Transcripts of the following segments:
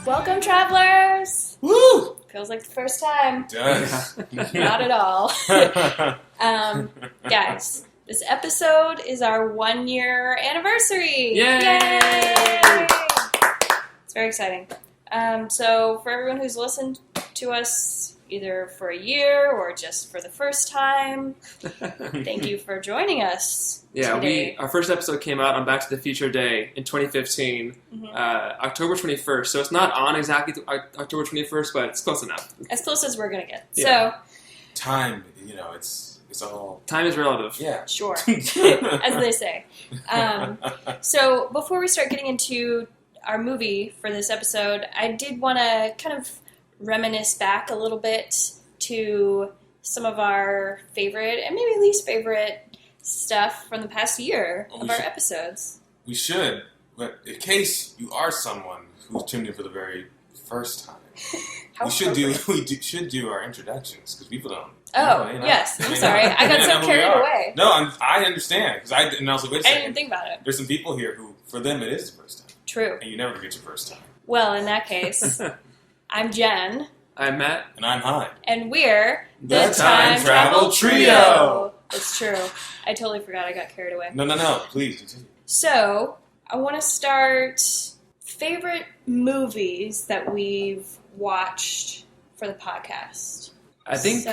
Welcome, travelers! Woo! Feels like the first time. It does. Not at all. Guys, this episode is our 1-year anniversary. Yay! It's very exciting. So for everyone who's listened to us either for a year or just for the first time, thank you for joining us. Yeah, today. our first episode came out on Back to the Future Day in 2015, October 21st. So it's not on exactly October 21st, but it's close enough. As close as we're going to get. Yeah. So, Time, it's all... Time is relative. Yeah. sure, as they say. So before we start getting into our movie for this episode, I did want to kind of reminisce back a little bit to some of our favorite and maybe least favorite stuff from the past year of our episodes. We should, but in case you are someone who's tuned in for the very first time, we should do our introductions because people don't. Oh, yes. I'm sorry. I got so carried away. No, I understand because I was like, wait a second. I didn't think about it. There's some people here who, for them, it is the first time. True. And you never forget your first time. Well, in that case, I'm Jen. I'm Matt. And I'm Hein. And we're the Time Travel Trio. It's true. I totally forgot. I got carried away. No. Please continue. So, I want to start favorite movies that we've watched for the podcast. I think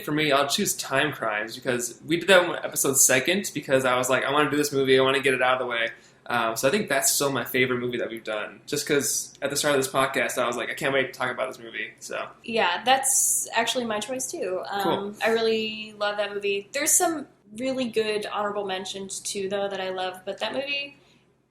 for me, I'll choose Time Crimes because we did that one episode second because I was like, I want to do this movie. I want to get it out of the way. So I think that's still my favorite movie that we've done. Just because at the start of this podcast, I was like, I can't wait to talk about this movie. So yeah, that's actually my choice too. Cool. I really love that movie. There's some really good honorable mentions too, though, that I love. But that movie,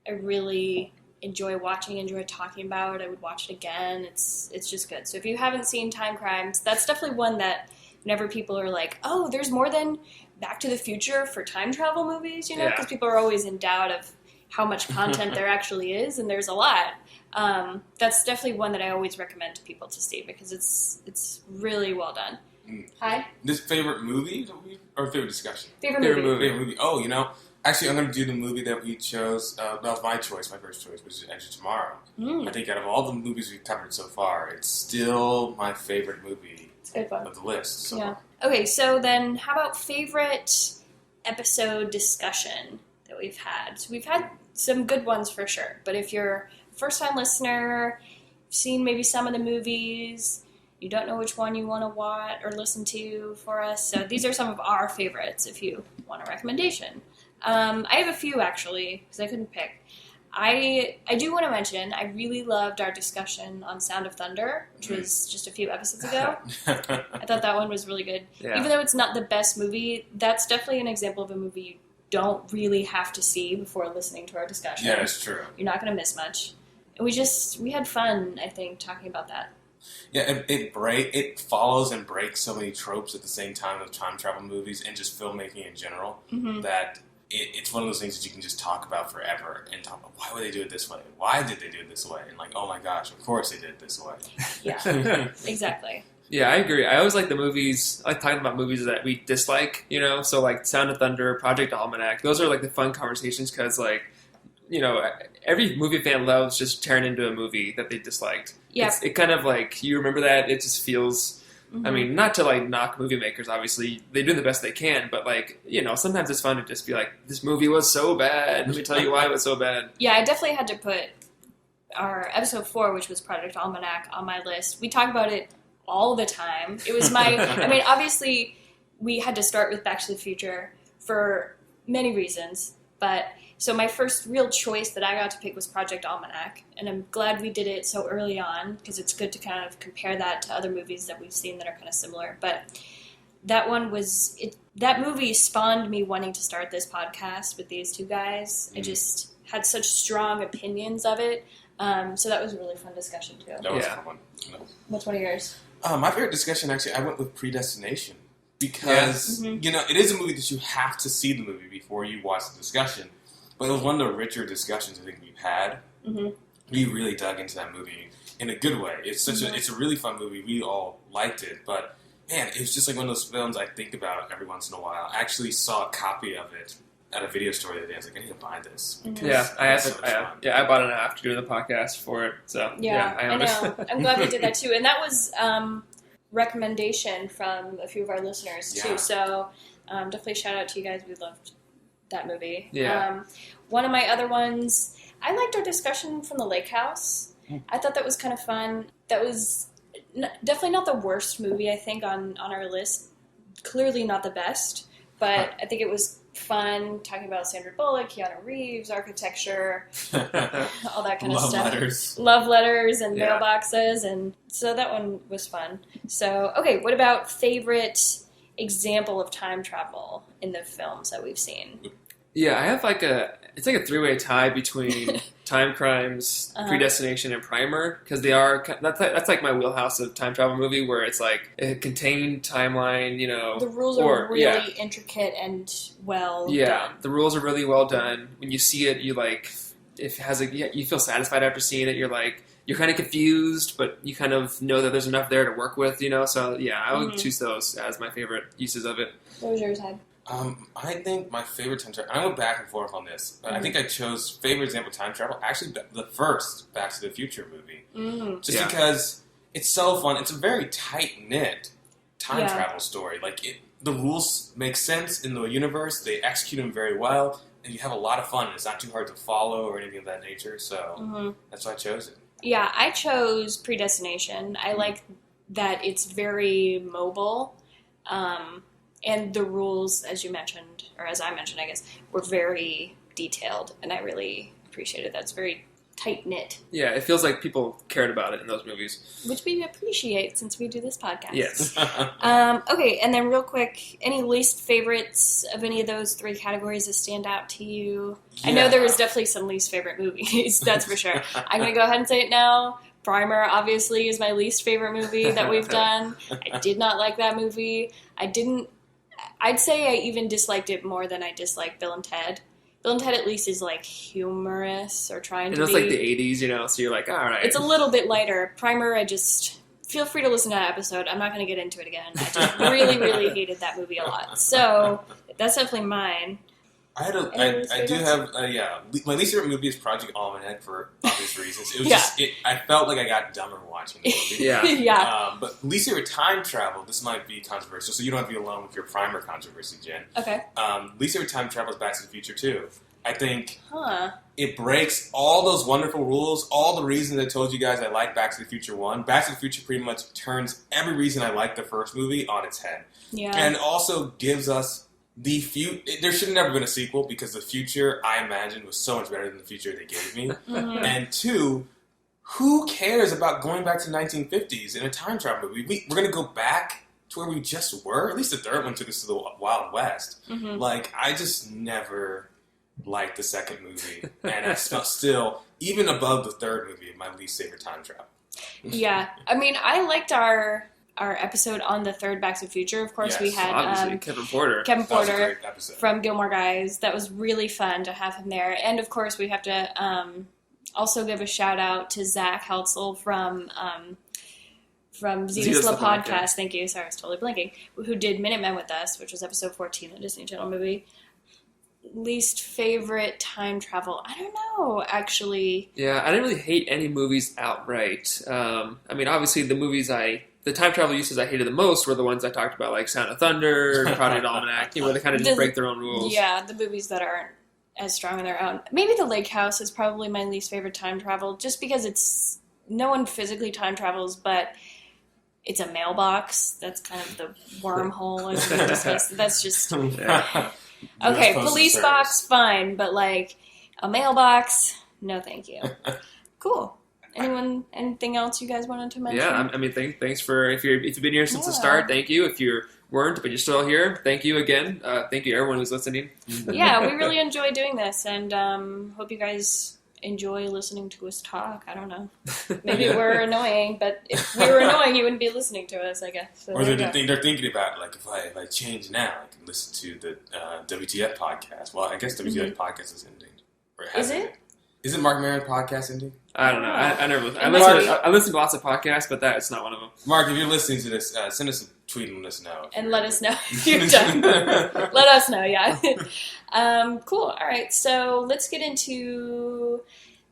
I really enjoy watching, enjoy talking about. I would watch it again. It's just good. So if you haven't seen Time Crimes, that's definitely one that whenever people are like, oh, there's more than Back to the Future for time travel movies, because people are always in doubt of how much content there actually is, and there's a lot. That's definitely one that I always recommend to people to see because it's really well done. Hi? This favorite movie or favorite discussion? Favorite movie. Favorite movie. Oh, actually, I'm going to do the movie that we chose. That was my choice, my first choice, which is Edge of Tomorrow. I think out of all the movies we've covered so far, it's still my favorite movie It's good fun. of the list. So. Yeah. Okay, so then how about favorite episode discussion that we've had? So we've had some good ones for sure, but if you're a first-time listener, you've seen maybe some of the movies, you don't know which one you want to watch or listen to for us, so these are some of our favorites if you want a recommendation. I have a few, actually, because I couldn't pick. I do want to mention, I really loved our discussion on Sound of Thunder, which was just a few episodes ago. I thought that one was really good. Yeah. Even though it's not the best movie, that's definitely an example of a movie you don't really have to see before listening to our discussion. Yeah, that's true. You're not going to miss much. And we had fun, I think, talking about that. Yeah, it follows and breaks so many tropes at the same time with time travel movies and just filmmaking in general that it's one of those things that you can just talk about forever and talk about why would they do it this way? Why did they do it this way? And like, oh my gosh, of course they did it this way. Yeah, exactly. yeah, I agree. I always like the movies. I like talking about movies that we dislike. So like Sound of Thunder, Project Almanac. Those are like the fun conversations because every movie fan loves just tearing into a movie that they disliked. Yeah. It kind of like, you remember that, it just feels, I mean, not to like knock movie makers, obviously, they do the best they can, but like, sometimes it's fun to just be like, this movie was so bad, let me tell you why it was so bad. Yeah, I definitely had to put our episode 4, which was Project Almanac, on my list. We talk about it all the time. It was obviously, we had to start with Back to the Future for many reasons, but so my first real choice that I got to pick was Project Almanac, and I'm glad we did it so early on because it's good to kind of compare that to other movies that we've seen that are kind of similar. But that one that movie spawned me wanting to start this podcast with these two guys. I just had such strong opinions of it, so that was a really fun discussion too. That was a fun one. What's one of yours? My favorite discussion, actually, I went with Predestination because, it is a movie that you have to see the movie before you watch the discussion. But it was one of the richer discussions I think we've had. We really dug into that movie in a good way. It's it's a really fun movie. We all liked it, but man, it was just like one of those films I think about every once in a while. I actually saw a copy of it at a video store the other day. I was like, I need to buy this. I bought it after doing the podcast for it. So I know. I'm glad we did that too, and that was recommendation from a few of our listeners too. So definitely shout out to you guys. We loved that movie. Yeah. One of my other ones, I liked our discussion from the lake house. I thought that was kind of fun. That was definitely not the worst movie, I think, on our list. Clearly not the best, but I think it was fun talking about Sandra Bullock, Keanu Reeves, architecture, all that kind of stuff. Love letters and mailboxes, and so that one was fun. So, okay, what about favorite example of time travel in the films that we've seen? Yeah, I have it's like a three-way tie between Time Crimes, Predestination, and Primer, because they are, that's like my wheelhouse of time travel movie, where it's like a contained timeline, The rules are really intricate and well done. The rules are really well done. When you see it, you you feel satisfied after seeing it. You're kind of confused, but you kind of know that there's enough there to work with, So I would choose those as my favorite uses of it. What was yours, Hyde? I think my favorite time travel, I went back and forth on this. I think I chose favorite example of time travel, actually the first Back to the Future movie. Just because it's so fun. It's a very tight-knit time travel story. The rules make sense in the universe. They execute them very well, and you have a lot of fun. It's not too hard to follow or anything of that nature, so that's why I chose it. Yeah, I chose Predestination. I like that it's very mobile. And the rules, as you mentioned, or as I mentioned, I guess, were very detailed, and I really appreciated that. It's very tight-knit. Yeah, it feels like people cared about it in those movies. Which we appreciate since we do this podcast. Yes. Okay, and then real quick, any least favorites of any of those three categories that stand out to you? Yeah. I know there was definitely some least favorite movies, that's for sure. I'm going to go ahead and say it now. Primer, obviously, is my least favorite movie that we've done. I did not like that movie. I'd say I even disliked it more than I disliked Bill and Ted. Bill and Ted at least is humorous or trying to be. It's like the 80s, so you're like, all right. It's a little bit lighter. Primer, feel free to listen to that episode. I'm not going to get into it again. I just really, really hated that movie a lot. So that's definitely mine. I do have my least favorite movie is Project Almanac for obvious reasons. It was I felt like I got dumber watching the movie. But least favorite time travel, this might be controversial, so you don't have to be alone with your Primer controversy, Jen. Okay. Least favorite time travel is Back to the Future 2. I think it breaks all those wonderful rules, all the reasons I told you guys I like Back to the Future 1. Back to the Future pretty much turns every reason I like the first movie on its head. Yeah. And also gives us the there should have never been a sequel because the future, I imagine, was so much better than the future they gave me. And two, who cares about going back to the 1950s in a time travel movie? We're going to go back to where we just were. At least the third one took us to the Wild West. I just never liked the second movie. And I still, even above the third movie, my least favorite time travel. Yeah. I mean, I liked our episode on the third Back to the Future. Of course, we had Kevin Porter from Gilmore Guys. That was really fun to have him there. And of course, we have to also give a shout out to Zach Heltzel from Zetus La Podcast. Thank you. Sorry, I was totally blanking. Who did Minutemen with us, which was episode 14, the Disney Channel movie. Least favorite time travel? I don't know, actually. Yeah, I didn't really hate any movies outright. Obviously the time travel uses I hated the most were the ones I talked about, like Sound of Thunder, Project Almanac, where they kind of just break their own rules. Yeah, the movies that aren't as strong on their own. Maybe The Lake House is probably my least favorite time travel, just because no one physically time travels, but it's a mailbox. That's kind of the wormhole as we discussed. That's just... Okay, police box, fine, but a mailbox, no thank you. Cool. Anything else you guys wanted to mention? Yeah, thanks for if you've been here since the start, thank you. If you weren't but you're still here, thank you again. Thank you everyone who's listening. Yeah, we really enjoy doing this, and hope you guys enjoy listening to us talk. I don't know. Maybe we're annoying, but if we were annoying, you wouldn't be listening to us, I guess. So or they're thinking about if I change now, I can listen to the WTF podcast. Well, I guess WTF podcast is ending. Is it? Is it Mark Maron podcast ending? I don't know. I never. I listen to lots of podcasts, but that's not one of them. Mark, if you're listening to this, send us a tweet and let us know. And let us know if you're done. Let us know, yeah. Cool. All right, so let's get into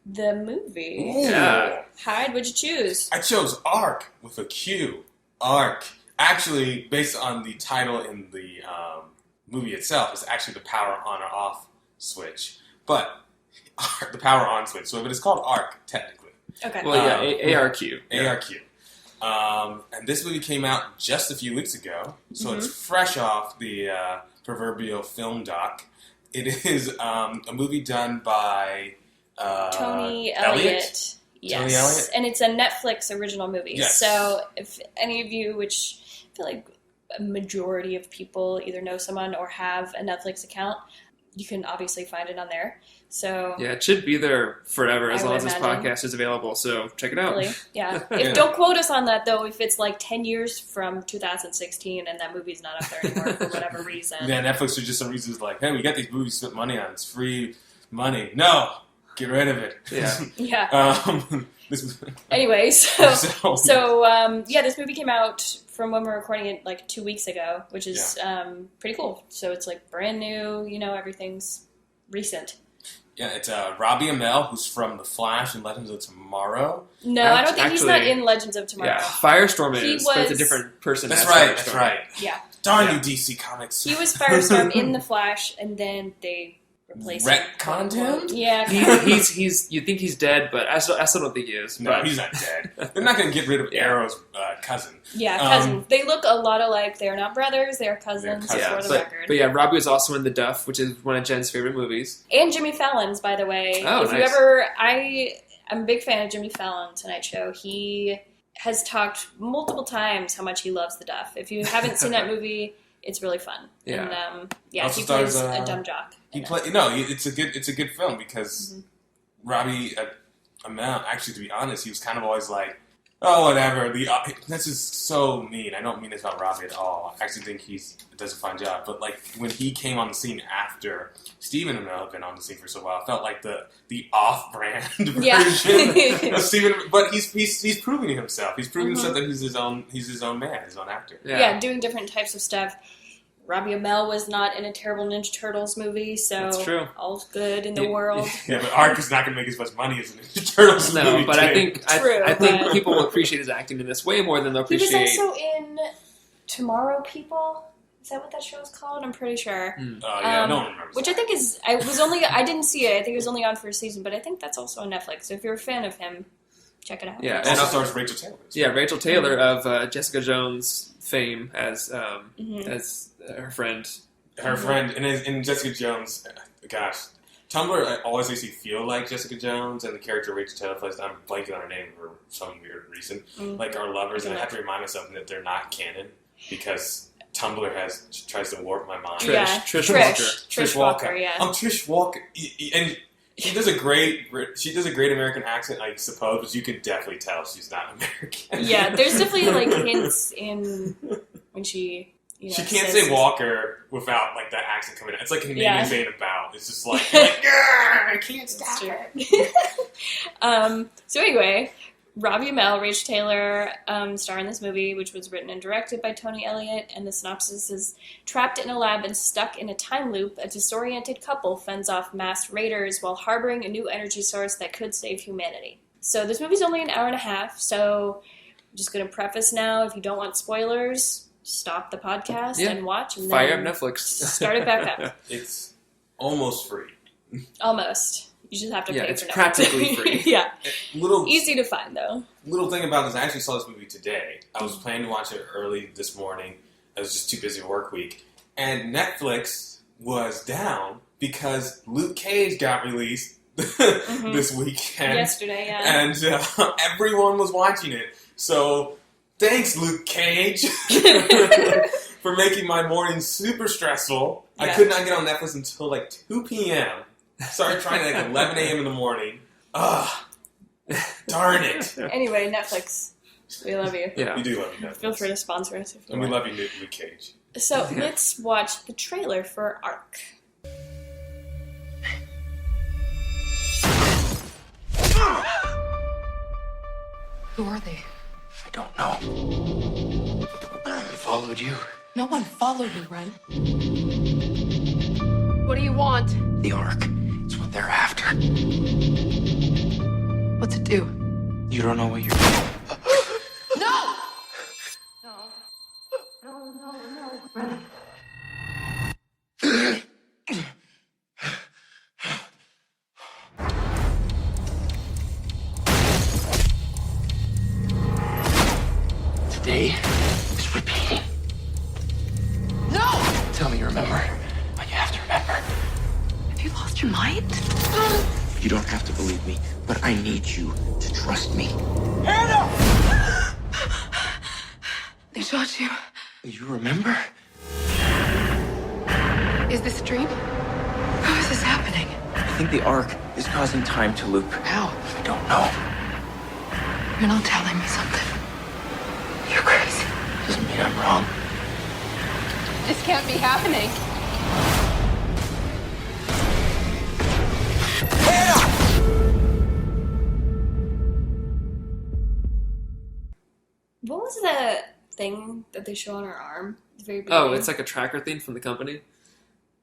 the movie. Ooh. Yeah. Hyde, what'd you choose? I chose ARC with a Q. ARC. Actually, based on the title in the movie itself, it's actually the power on or off switch. But the power on switch. So it's called ARC, technically. Okay. Well, yeah, ARQ. ARQ. And this movie came out just a few weeks ago, so it's fresh off the proverbial film doc. It is a movie done by Tony Elliott. Yes. Tony Elliott? And it's a Netflix original movie. Yes. So if any of you, which I feel like a majority of people either know someone or have a Netflix account, you can obviously find it on there. So Yeah, it should be there forever as I long would as this imagine. podcast is available. So check it out. Really? Yeah. Yeah. Don't quote us on that, though, if it's like 10 years from 2016 and that movie's not up there anymore for whatever reason. Yeah, Netflix for just some reasons like, hey, we got these movies to spend money on. It's free money. No! Get rid of it. Yeah. Yeah. This Anyway, so so this movie came out from when we're recording it like 2 weeks ago, which is pretty cool. So it's like brand new, everything's recent. yeah, it's Robbie Amell, who's from The Flash and Legends of Tomorrow. No, I don't think he's not Actually, in Legends of Tomorrow. Yeah, Firestorm He is, but it's a was- different person. That's as right, Firestorm. that's right. Yeah. Darn Yeah. you, DC Comics. He was Firestorm in The Flash, and then they replaced Retconned him? Yeah. He's you think he's dead, but I still don't think he is. No, but he's not dead. They're not going to get rid of Arrow's cousin. Yeah, cousins. They look a lot alike. They're not brothers. They're cousins, They're yeah, for the but, record. but yeah, Robbie was also in The Duff, which is one of Jen's favorite movies. And Jimmy Fallon's, by the way. Oh, if you nice. ever... I'm a big fan of Jimmy Fallon Tonight Show. He has talked multiple times how much he loves The Duff. If you haven't seen that movie, it's really fun. Yeah. And, Also he plays stars, a dumb jock. He play no. It's a good film because Robbie Amell. Actually, to be honest, he was kind of always like, oh, whatever. This is so mean. I don't mean this about Robbie at all. I actually think he does a fine job. But like when he came on the scene after Stephen Amell had been on the scene for so while, it felt like the off-brand Yeah. version of Stephen. But he's proving himself. He's proving himself that he's his own man, his own actor. Yeah, doing different types of stuff. Robbie Amell was not in a terrible Ninja Turtles movie, so That's true. all's good in the world. Yeah, but ARC is not going to make as much money as a Ninja Turtles No, movie. but too. I think True, I think but- people will appreciate his acting in this way more than they'll He appreciate. was also in Tomorrow People. Is that what that show is called? I'm pretty sure. yeah, no one remembers. Which that. I think is... I didn't see it. I think it was only on for a season, but I think that's also on Netflix. So if you're a fan of him, check it out. Yeah, It and also also- stars Rachel Taylor. Yeah, Rachel Taylor of Jessica Jones fame as Mm-hmm. as her friend. Her friend, in Jessica Jones, gosh, Tumblr always makes you feel like Jessica Jones, and the character Rachel Taylor plays, I'm blanking on her name for some weird reason, like our lovers, and I have to remind myself that they're not canon, because Tumblr tries to warp my mind. Trish. Yeah, Trish Walker. Trish Walker, yeah. I'm Trish Walker, and she does a great American accent, I suppose, but you can definitely tell she's not American. Yeah, there's definitely like hints in when she... She can't says- say Walker without like that accent coming out. It's like Canadian Yeah. saying about. It's just like, I can't stop it. So anyway, Robbie Amell, Rachel Taylor star in this movie, which was written and directed by Tony Elliott, and the synopsis is: trapped in a lab and stuck in a time loop, a disoriented couple fends off masked raiders while harboring a new energy source that could save humanity. So this movie's only an hour and a half, so I'm just going to preface now, if you don't want spoilers, stop the podcast and watch, and Fire then up Netflix. start it back up. It's almost free. Almost. You just have to pay it's for Netflix. practically free. Yeah. Little Easy to find, though. little thing about this, I actually saw this movie today. I was planning to watch it early this morning. I was just too busy work week. And Netflix was down because Luke Cage got released this weekend. Yesterday, yeah. And everyone was watching it. So, thanks, Luke Cage, for making my morning super stressful. Yeah. I could not get on Netflix until like 2 p.m. Started trying at like 11 a.m. in the morning. Ugh. Darn it. Anyway, Netflix. We love you. Yeah. We do love you, Netflix. Feel free to sponsor us if you And we want. love you, Luke Cage. So, let's watch the trailer for ARC. Who are they? I don't know. followed you. No one followed me, Ren. What do you want? The Ark. It's what they're after. What's it do? You don't know what you're... No! No, Ren. Today is repeating. No! Tell me you remember, but you have to remember. Have you lost your mind? You don't have to believe me, but I need you to trust me. They shot you. You remember? Is this a dream? How is this happening? I think the Ark is causing time to loop. How? I don't know. You're not telling me something. You're crazy. Doesn't mean I'm wrong. This can't be happening. What was the thing that they show on her arm at the very beginning? Oh, it's like a tracker thing from the company.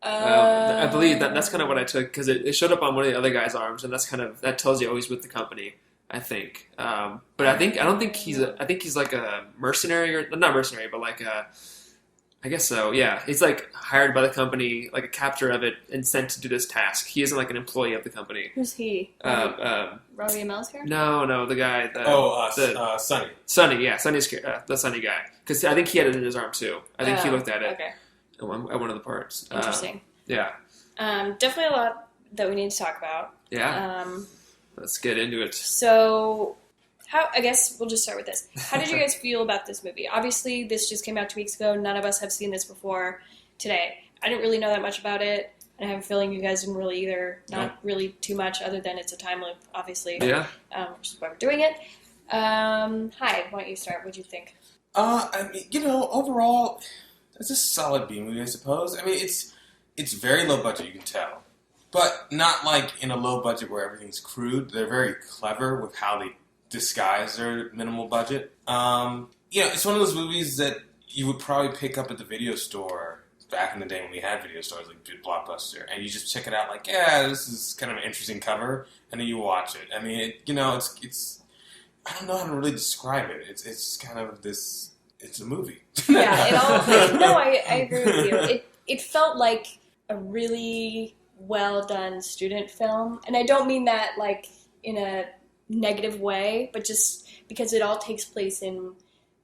I believe that's kind of what I took because it showed up on one of the other guy's arms, and that tells you he's with the company. I think, but I don't think I think he's like a mercenary or not mercenary, but like I guess so. Yeah, he's like hired by the company, like a captor of it, and sent to do this task. He isn't like an employee of the company. Who's he? Robbie Amell's character? No, the guy. Sonny. Sonny, yeah, Sonny's the Sonny guy. Because I think he had it in his arm too. I think he looked at it at one of the parts. Interesting. Yeah. Definitely a lot that we need to talk about. Yeah. Let's get into it. So, I guess we'll just start with this. How did you guys feel about this movie? Obviously, this just came out 2 weeks ago. None of us have seen this before today. I didn't really know that much about it. And I have a feeling you guys didn't really either. Not really too much, other than it's a time loop, obviously. Yeah. Which is why we're doing it. Hi, why don't you start? What do you think? I mean, overall, it's a solid B movie, I suppose. I mean, it's very low budget, you can tell. But not like in a low budget where everything's crude. They're very clever with how they disguise their minimal budget. It's one of those movies that you would probably pick up at the video store back in the day when we had video stores like Blockbuster, and you just check it out like, yeah, this is kind of an interesting cover, and then you watch it. I mean, it's I don't know how to really describe it. It's kind of this. It's a movie. Yeah, it all. No, I agree with you. It felt like a really well done student film, and I don't mean that like in a negative way, but just because it all takes place in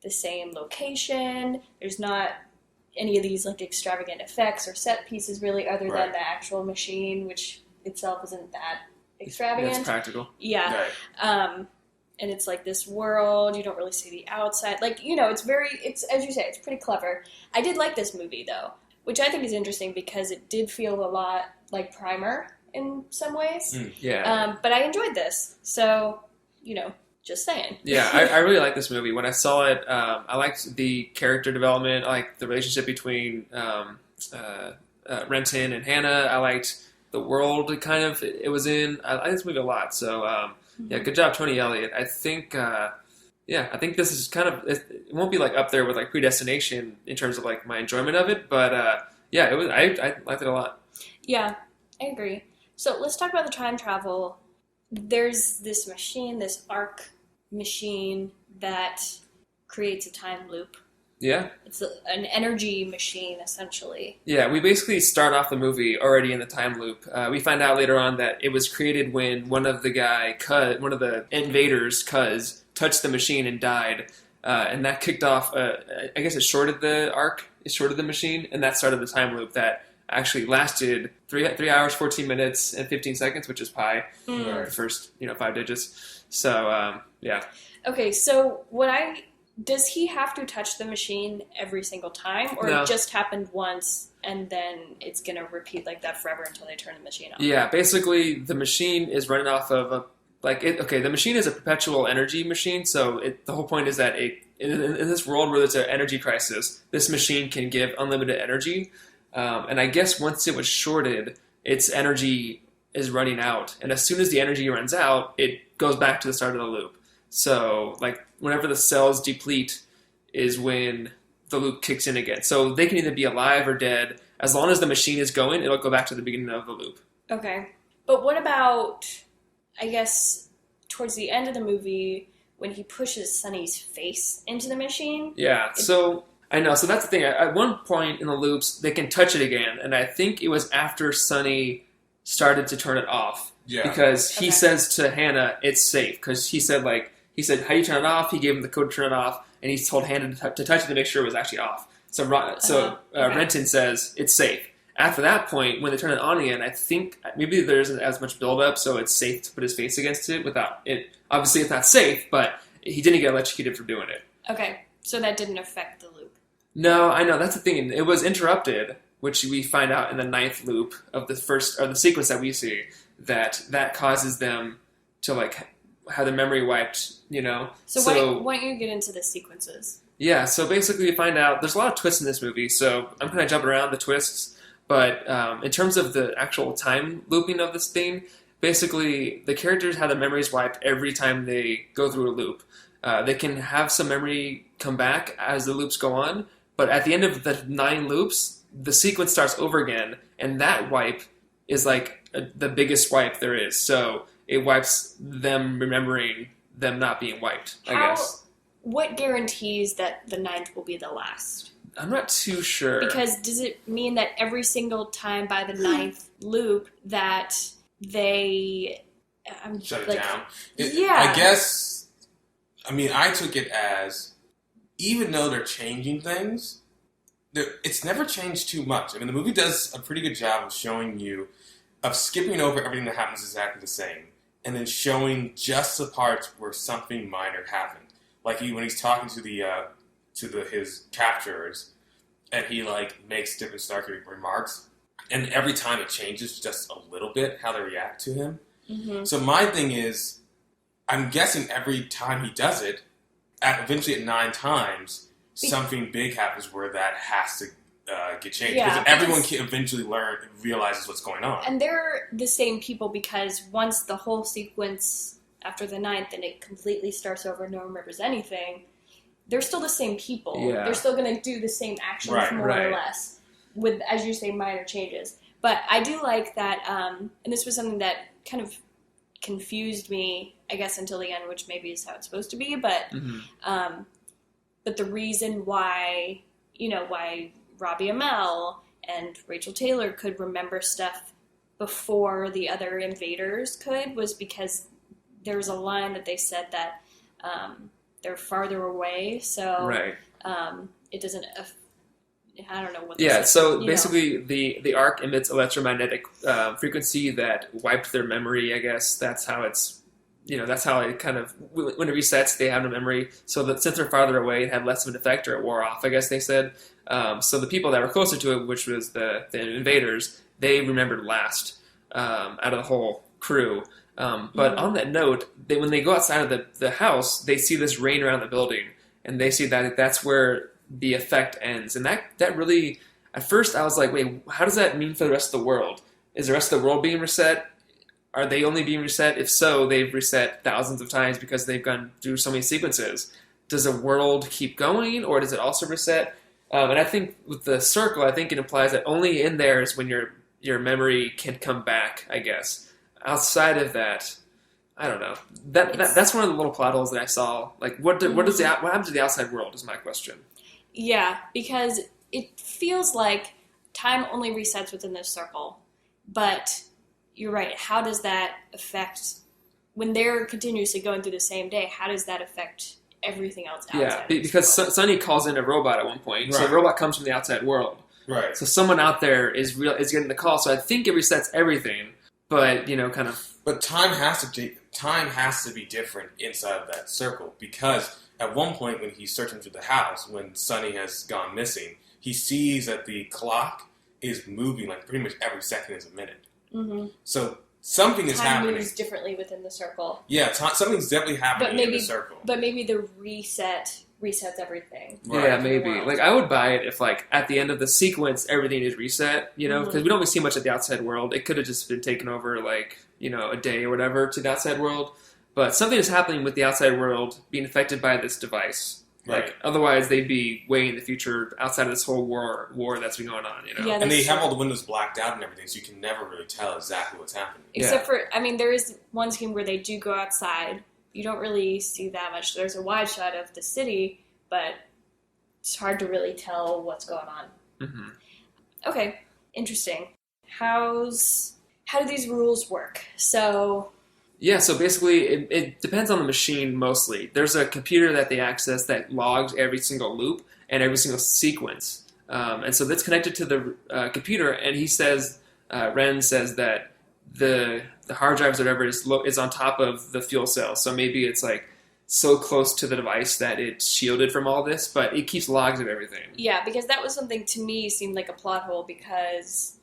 the same location. There's not any of these like extravagant effects or set pieces really, other than the actual machine, which itself isn't that extravagant. It's practical. Yeah. Right. And it's like this world, you don't really see the outside. Like, it's, as you say, it's pretty clever. I did like this movie, though, which I think is interesting because it did feel a lot like Primer in some ways. Yeah. But I enjoyed this. So, just saying. Yeah, I really like this movie. When I saw it, I liked the character development. I liked the relationship between Renton and Hannah. I liked the world it was in. I like this movie a lot. So, yeah, good job, Tony Elliott. I think, I think this is kind of, it won't be like up there with like Predestination in terms of like my enjoyment of it, but it was. I liked it a lot. Yeah, I agree. So let's talk about the time travel. There's this machine, this ARQ machine that creates a time loop. Yeah. It's an energy machine, essentially. Yeah, we basically start off the movie already in the time loop. We find out later on that it was created when one of the invaders, Cuz, touched the machine and died. And that kicked off, I guess it shorted the arc, it shorted the machine, and that started the time loop that actually lasted 3 hours, 14 minutes, and 15 seconds, which is pi, the first 5 digits. So, yeah. Okay, so does he have to touch the machine every single time, or No. it just happened once and then it's going to repeat like that forever until they turn the machine off? Yeah, basically the machine is running off of the machine is a perpetual energy machine, so the whole point is that in this world where there's an energy crisis, this machine can give unlimited energy, and I guess once it was shorted, its energy is running out, and as soon as the energy runs out, it goes back to the start of the loop. So, like, whenever the cells deplete is when the loop kicks in again. So they can either be alive or dead. As long as the machine is going, it'll go back to the beginning of the loop. Okay. But what about, I guess, towards the end of the movie, when he pushes Sonny's face into the machine? Yeah, so I know. So that's the thing. At one point in the loops, they can touch it again. And I think it was after Sonny started to turn it off. Yeah. Because he says to Hannah, it's safe. Because he said, how do you turn it off? He gave him the code to turn it off. And he told Hannah to touch it to make sure it was actually off. So Renton says, it's safe. After that point, when they turn it on again, I think maybe there isn't as much buildup, so it's safe to put his face against it without it. Obviously, it's not safe, but he didn't get electrocuted for doing it. Okay, so that didn't affect the loop. No, I know, that's the thing. It was interrupted, which we find out in the 9th loop of the sequence that we see, that causes them to have the memory wiped, So why don't you get into the sequences? Yeah, so basically we find out there's a lot of twists in this movie, so I'm kind of jumping around the twists, but in terms of the actual time looping of this thing, basically the characters have their memories wiped every time they go through a loop. They can have some memory come back as the loops go on, but at the end of the 9 loops, the sequence starts over again, and that wipe is the biggest wipe there is, so it wipes them remembering them not being wiped, I guess. What guarantees that the 9th will be the last? I'm not too sure. Because does it mean that every single time by the 9th loop that they... shut it down? Yeah. I guess... I took it as, even though they're changing things, it's never changed too much. The movie does a pretty good job of showing you, of skipping over everything that happens exactly the same, and then showing just the parts where something minor happened. Like when he's talking to his captors, and he makes different snarky remarks, and every time it changes just a little bit how they react to him. Mm-hmm. So my thing is, I'm guessing every time he does it, eventually at 9 times, something big happens where that has to get changed. Yeah, because everyone can eventually realizes what's going on. And they're the same people because once the whole sequence after the 9th and it completely starts over, no one remembers anything, they're still the same people. Yeah. They're still going to do the same actions more or less with, as you say, minor changes. But I do like that, and this was something that kind of confused me, I guess, until the end, which maybe is how it's supposed to be, but but the reason why, why Robbie Amell and Rachel Taylor could remember stuff before the other invaders could was because there was a line that they said that they're farther away, so it doesn't. I don't know what. Yeah, so basically, the ARC emits electromagnetic frequency that wiped their memory. I guess that's how it's. That's how it kind of when it resets, they have no memory. So that since they're farther away, it had less of an effect, or it wore off. I guess they said. So the people that were closer to it, which was the invaders, they remembered last out of the whole crew. But on that note, when they go outside of the house, they see this rain around the building, and they see that that's where the effect ends. And that really, at first I was like, wait, how does that mean for the rest of the world? Is the rest of the world being reset? Are they only being reset? If so, they've reset thousands of times because they've gone through so many sequences. Does the world keep going, or does it also reset? And I think with the circle, I think it implies that only in there is when your memory can come back, I guess. Outside of that, I don't know. That's one of the little plot holes that I saw. What happens to the outside world is my question. Yeah, because it feels like time only resets within this circle. But you're right. How does that affect when they're continuously going through the same day? How does that affect everything else outside? Yeah, because Sonny calls in a robot at one point, right. So the robot comes from the outside world. Right. So someone out there is getting the call. So I think it resets everything. But kind of. But time has to be different inside of that circle because at one point when he's searching through the house, when Sonny has gone missing, he sees that the clock is moving pretty much every second is a minute. Mm-hmm. So something is happening. Time moves differently within the circle. Yeah, something's definitely happening in the circle. But maybe the reset resets everything. Right. Yeah, maybe. I would buy it if, at the end of the sequence, everything is reset, because we don't really see much of the outside world. It could have just been taken over, a day or whatever to the outside world. But something is happening with the outside world being affected by this device. Like, Right. otherwise they'd be way in the future outside of this whole war that's been going on, you know? Yeah, And they that's have true. all the windows blacked out and everything, so you can never really tell exactly what's happening. Except for, I mean, there is one scene where they do go outside. You don't really see that much. There's a wide shot of the city, but it's hard to really tell what's going on. Mm-hmm. Okay, interesting. How do these rules work? So Yeah, so basically it depends on the machine mostly. There's a computer that they access that logs every single loop and every single sequence. And so that's connected to the computer, and he says, Ren says that the hard drives or whatever is on top of the fuel cell. So maybe it's like so close to the device that it's shielded from all this, but it keeps logs of everything. yeah, because that was something to me seemed like a plot hole, because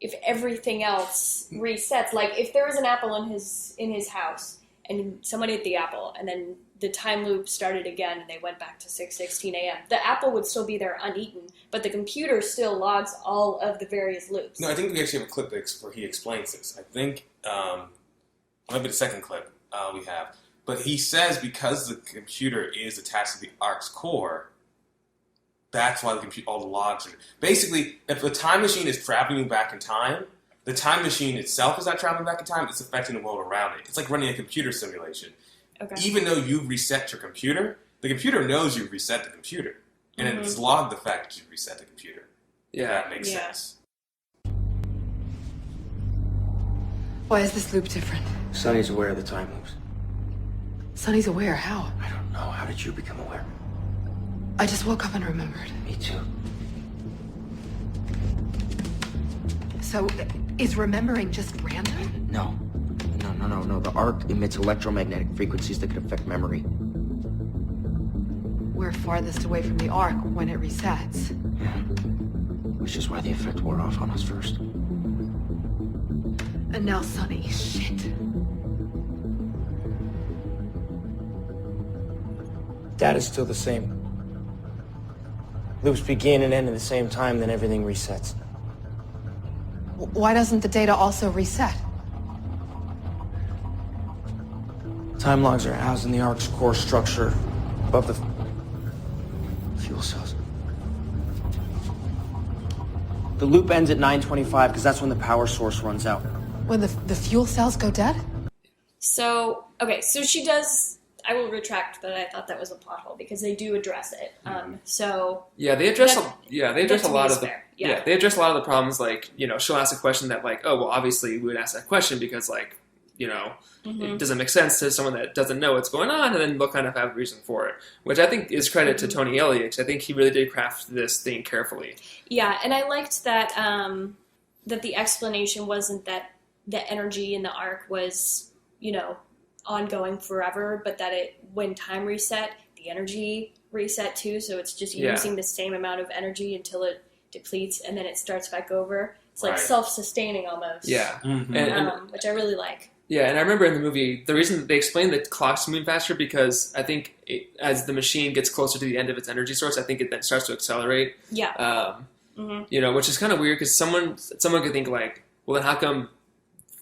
if everything else resets, like if there was an apple in his house and someone ate the apple and then the time loop started again and they went back to 6:16 a.m., the apple would still be there uneaten, but the computer still logs all of the various loops. No, I think we actually have a clip where he explains this. I think might be the second clip we have. But he says because the computer is attached to the ARQ's core, that's why all the logs are... Basically, if the time machine is traveling back in time, the time machine itself is not traveling back in time, it's affecting the world around it. It's like running a computer simulation. Okay. Even though you've reset your computer, the computer knows you've reset the computer. And it's logged the fact that you've reset the computer. Yeah. That makes Yeah. sense. Why is this loop different? Sonny's aware of the time loops. Sonny's aware. How? I don't know. How did you become aware? I just woke up and remembered. Me too. So, is remembering just random? No. No. The ARC emits electromagnetic frequencies that could affect memory. We're farthest away from the arc when it resets. Yeah. Which is why the effect wore off on us first. And now Sonny. Shit. Data's still the same. Loops begin and end at the same time, then everything resets. Why doesn't the data also reset? Time logs are housed in the ARC's core structure above the fuel cells. The loop ends at 9:25 because that's when the power source runs out. When the fuel cells go dead? So, okay, so she does... I will retract that I thought that was a plot hole, because they do address it. So... Yeah, they address That- they address that a to me lot is of the fair. Yeah. they address a lot of the problems. Like, you know, she'll ask a question that, like, oh well, obviously we would ask that question because, like, you know, it doesn't make sense to someone that doesn't know what's going on, and then they'll kind of have a reason for it, which I think is credit to Tony Elliott, 'cause I think he really did craft this thing carefully. Yeah, and I liked that that the explanation wasn't that the energy in the arc was, you know, ongoing forever, but that when time reset, the energy reset too, so it's just Yeah. using the same amount of energy until it depletes and then it starts back over. It's like Right. self-sustaining almost. Yeah, Mhm. and Which I really like. yeah, and I remember in the movie, the reason they explained the clock's moving faster because I think as the machine gets closer to the end of its energy source, I think it then starts to accelerate. Yeah. You know, which is kind of weird because someone could think like, well, then how come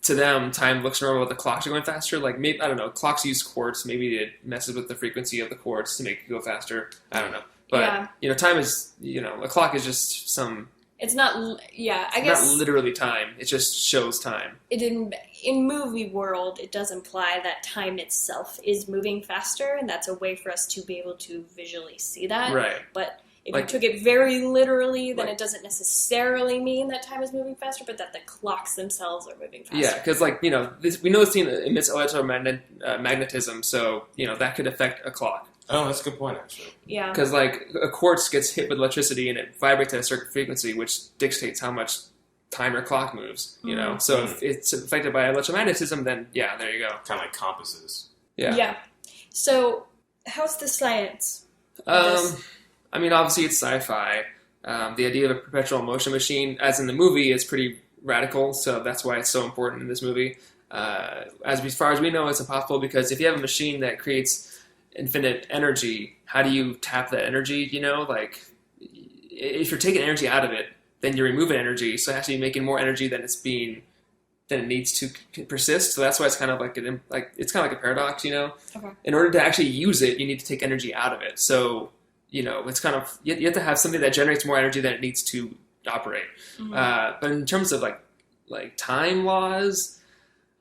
to them time looks normal but the clocks are going faster? Like, maybe, I don't know, clocks use quartz, maybe it messes with the frequency of the quartz to make it go faster. I don't know, but Yeah. you know, time is, you know, a clock is just some. It's not, yeah, I It's guess not literally time. It just shows time. it in movie world, it does imply that time itself is moving faster, and that's a way for us to be able to visually see that. Right. But if Like- you took it very literally, then Like- it doesn't necessarily mean that time is moving faster, but that the clocks themselves are moving faster. Yeah, because, like, you know, we know this thing emits electromagnetism, so, you know, that could affect a clock. Oh, that's a good point, actually. Yeah. Because, like, a quartz gets hit with electricity and it vibrates at a certain frequency, which dictates how much time your clock moves, you know? So if it's affected by electromagnetism, then, yeah, there you go. Kind of like compasses. Yeah. So, how's the science? Yes. I mean, obviously it's sci-fi. The idea of a perpetual motion machine, as in the movie, is pretty radical, so that's why it's so important in this movie. As far as we know, it's impossible because if you have a machine that creates infinite energy, how do you tap that energy, you know? Like, if you're taking energy out of it, then you're removing energy, so it has to be making more energy than it's being then it needs to persist. So that's why it's kind of like it's kind of like a paradox, Okay. In order to actually use it, you need to take energy out of it. So, it's kind of, you have to have something that generates more energy than it needs to operate. But in terms of like time laws,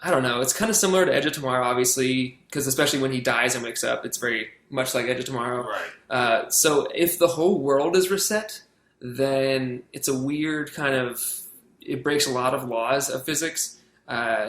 I don't know. It's kind of similar to Edge of Tomorrow, obviously, because especially when he dies and wakes up, it's very much like Edge of Tomorrow. Right. So if the whole world is reset, then it's a weird kind of, it breaks a lot of laws of physics.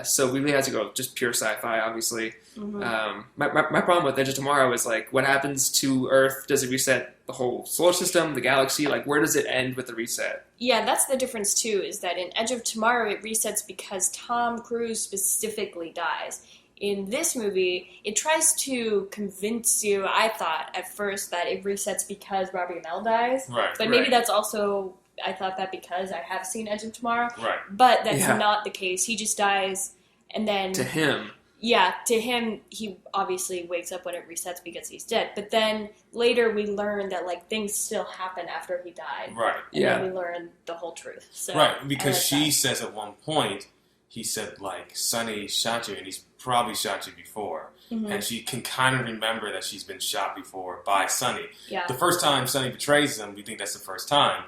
So we really had to go just pure sci-fi, obviously. My problem with Edge of Tomorrow is like, what happens to Earth? Does it reset the whole solar system, the galaxy? Like, where does it end with the reset? Yeah, that's the difference too, is that in Edge of Tomorrow it resets because Tom Cruise specifically dies. In this movie, it tries to convince you, I thought at first, that it resets because Robbie Amell dies. Right. But maybe that's also, I thought that because I have seen Edge of Tomorrow. Right. But that's not the case. He just dies, and then... To him. Yeah, to him, he obviously wakes up when it resets because he's dead. But then later we learn that like things still happen after he died. Right. And then we learn the whole truth. So right, because she that. says at one point, he said like, Sonny shot you, and he's probably shot you before. And she can kind of remember that she's been shot before by Sonny. Yeah. The first time Sonny betrays him, we think that's the first time.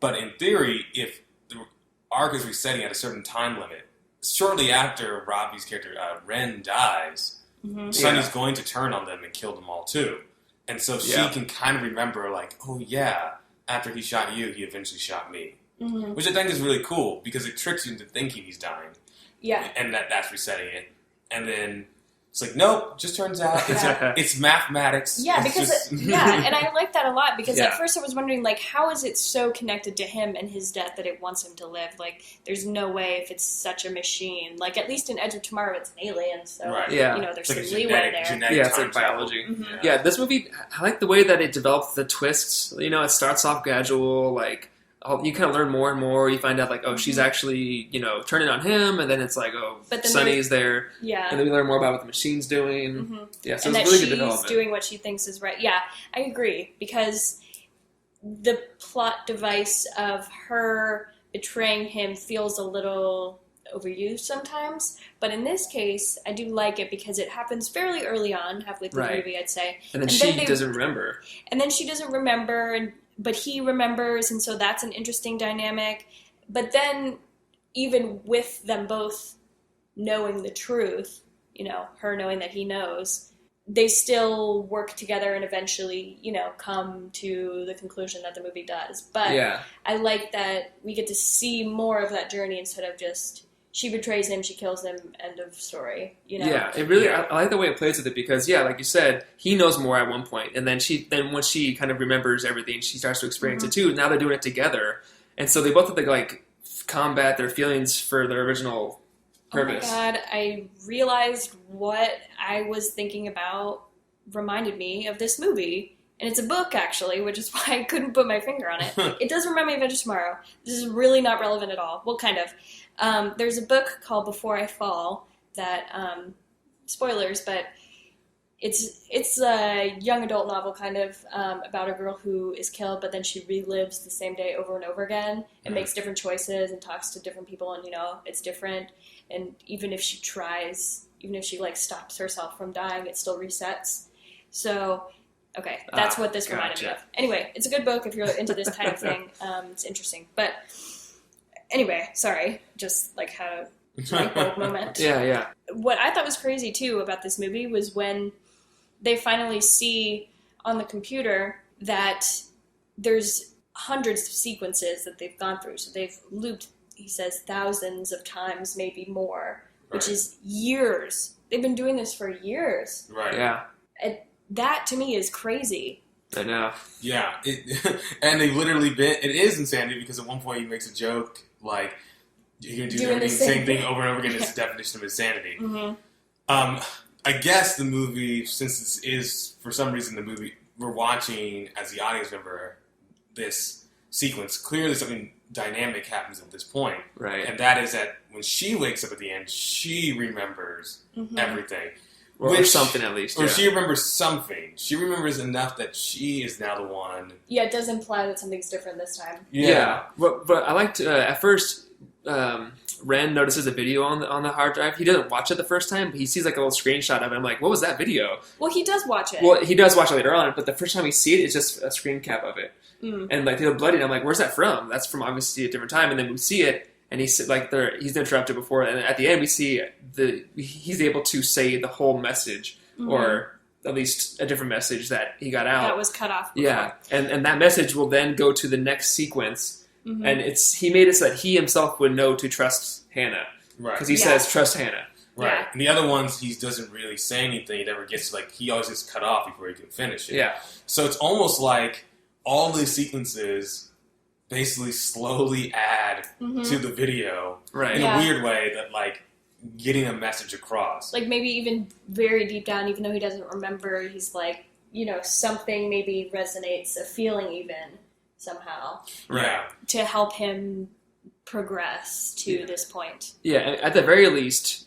But in theory, if the arc is resetting at a certain time limit, shortly after Robbie's character, Ren, dies, Sonny's going to turn on them and kill them all too. And so she can kind of remember, like, oh yeah, after he shot you, he eventually shot me. Which I think is really cool, because it tricks you into thinking he's dying. Yeah. And that's resetting it. And then it's like, nope, just turns out it's mathematics. Yeah, It's because just... and I like that a lot, because at first I was wondering, like, how is it so connected to him and his death that it wants him to live? Like, there's no way if it's such a machine. Like, at least in Edge of Tomorrow, it's an alien, so there's some leeway there. Yeah, it's like biology. Yeah, this movie, I like the way that it develops the twists. It starts off gradual, like, you kind of learn more and more. You find out, like, oh, she's actually, turning on him, and then it's like, oh, Sonny's there. Yeah. And then we learn more about what the machine's doing. Yeah, so and it's really good she's development. doing what she thinks is right. Yeah, I agree, because the plot device of her betraying him feels a little overused sometimes. But in this case, I do like it because it happens fairly early on, halfway through the movie, I'd say. And then she doesn't remember. And then she doesn't remember, but he remembers, and so that's an interesting dynamic. But then, even with them both knowing the truth, her knowing that he knows, they still work together and eventually, come to the conclusion that the movie does. But I like that we get to see more of that journey instead of just, she betrays him, she kills him, end of story. Yeah, it really. I like the way it plays with it because, like you said, he knows more at one point, and then once she kind of remembers everything, she starts to experience it too. Now they're doing it together, and so they both have to like combat their feelings for their original purpose. Oh my god! I realized what I was thinking about reminded me of this movie. And it's a book, actually, which is why I couldn't put my finger on it. It does remind me of Edge of Tomorrow. This is really not relevant at all. Well, kind of. There's a book called Before I Fall that, spoilers, but it's a young adult novel, kind of, about a girl who is killed, but then she relives the same day over and over again and makes different choices and talks to different people, and, it's different. And even if she tries, even if she, like, stops herself from dying, it still resets. So... Okay, that's what this reminded me of. Anyway, it's a good book if you're into this kind of thing. It's interesting. But anyway, sorry. Just like had a light bulb moment. Yeah. What I thought was crazy, too, about this movie was when they finally see on the computer that there's hundreds of sequences that they've gone through. So they've looped, he says, thousands of times, maybe more, which is years. They've been doing this for years. Right. Yeah. That, to me, is crazy. I know. Yeah. And they literally it is insanity because at one point he makes a joke like, you're going to do the same thing over and over again. It's the definition of insanity. I guess the movie, since this is, for some reason, the movie we're watching as the audience member, this sequence, clearly something dynamic happens at this point. Right. And that is that when she wakes up at the end, she remembers everything. Or something at least. Or she remembers something. She remembers enough that she is now the one. Yeah, it does imply that something's different this time. Yeah. But I liked, at first, Ren notices a video on the hard drive. He doesn't watch it the first time, but he sees like a little screenshot of it. I'm like, what was that video? Well, he does watch it. Well, he does watch it later on, but the first time we see it, it's just a screen cap of it. And like they're bloodied. I'm like, where's that from? That's from obviously a different time. And then we see it, and he's like, he's interrupted before, and at the end we see he's able to say the whole message, or at least a different message that he got out. That was cut off before. Yeah, and that message will then go to the next sequence, and he made it so that he himself would know to trust Hannah, Right. because he says trust Hannah. Right. Yeah. And the other ones, he doesn't really say anything. He never gets, like, he always gets cut off before he can finish it. Yeah. So it's almost like all these sequences basically slowly add to the video Right. in Yeah. a weird way that, like, getting a message across. Like maybe even very deep down, even though he doesn't remember, he's like, something maybe resonates, a feeling even somehow Yeah. to help him progress to this point. Yeah, and at the very least,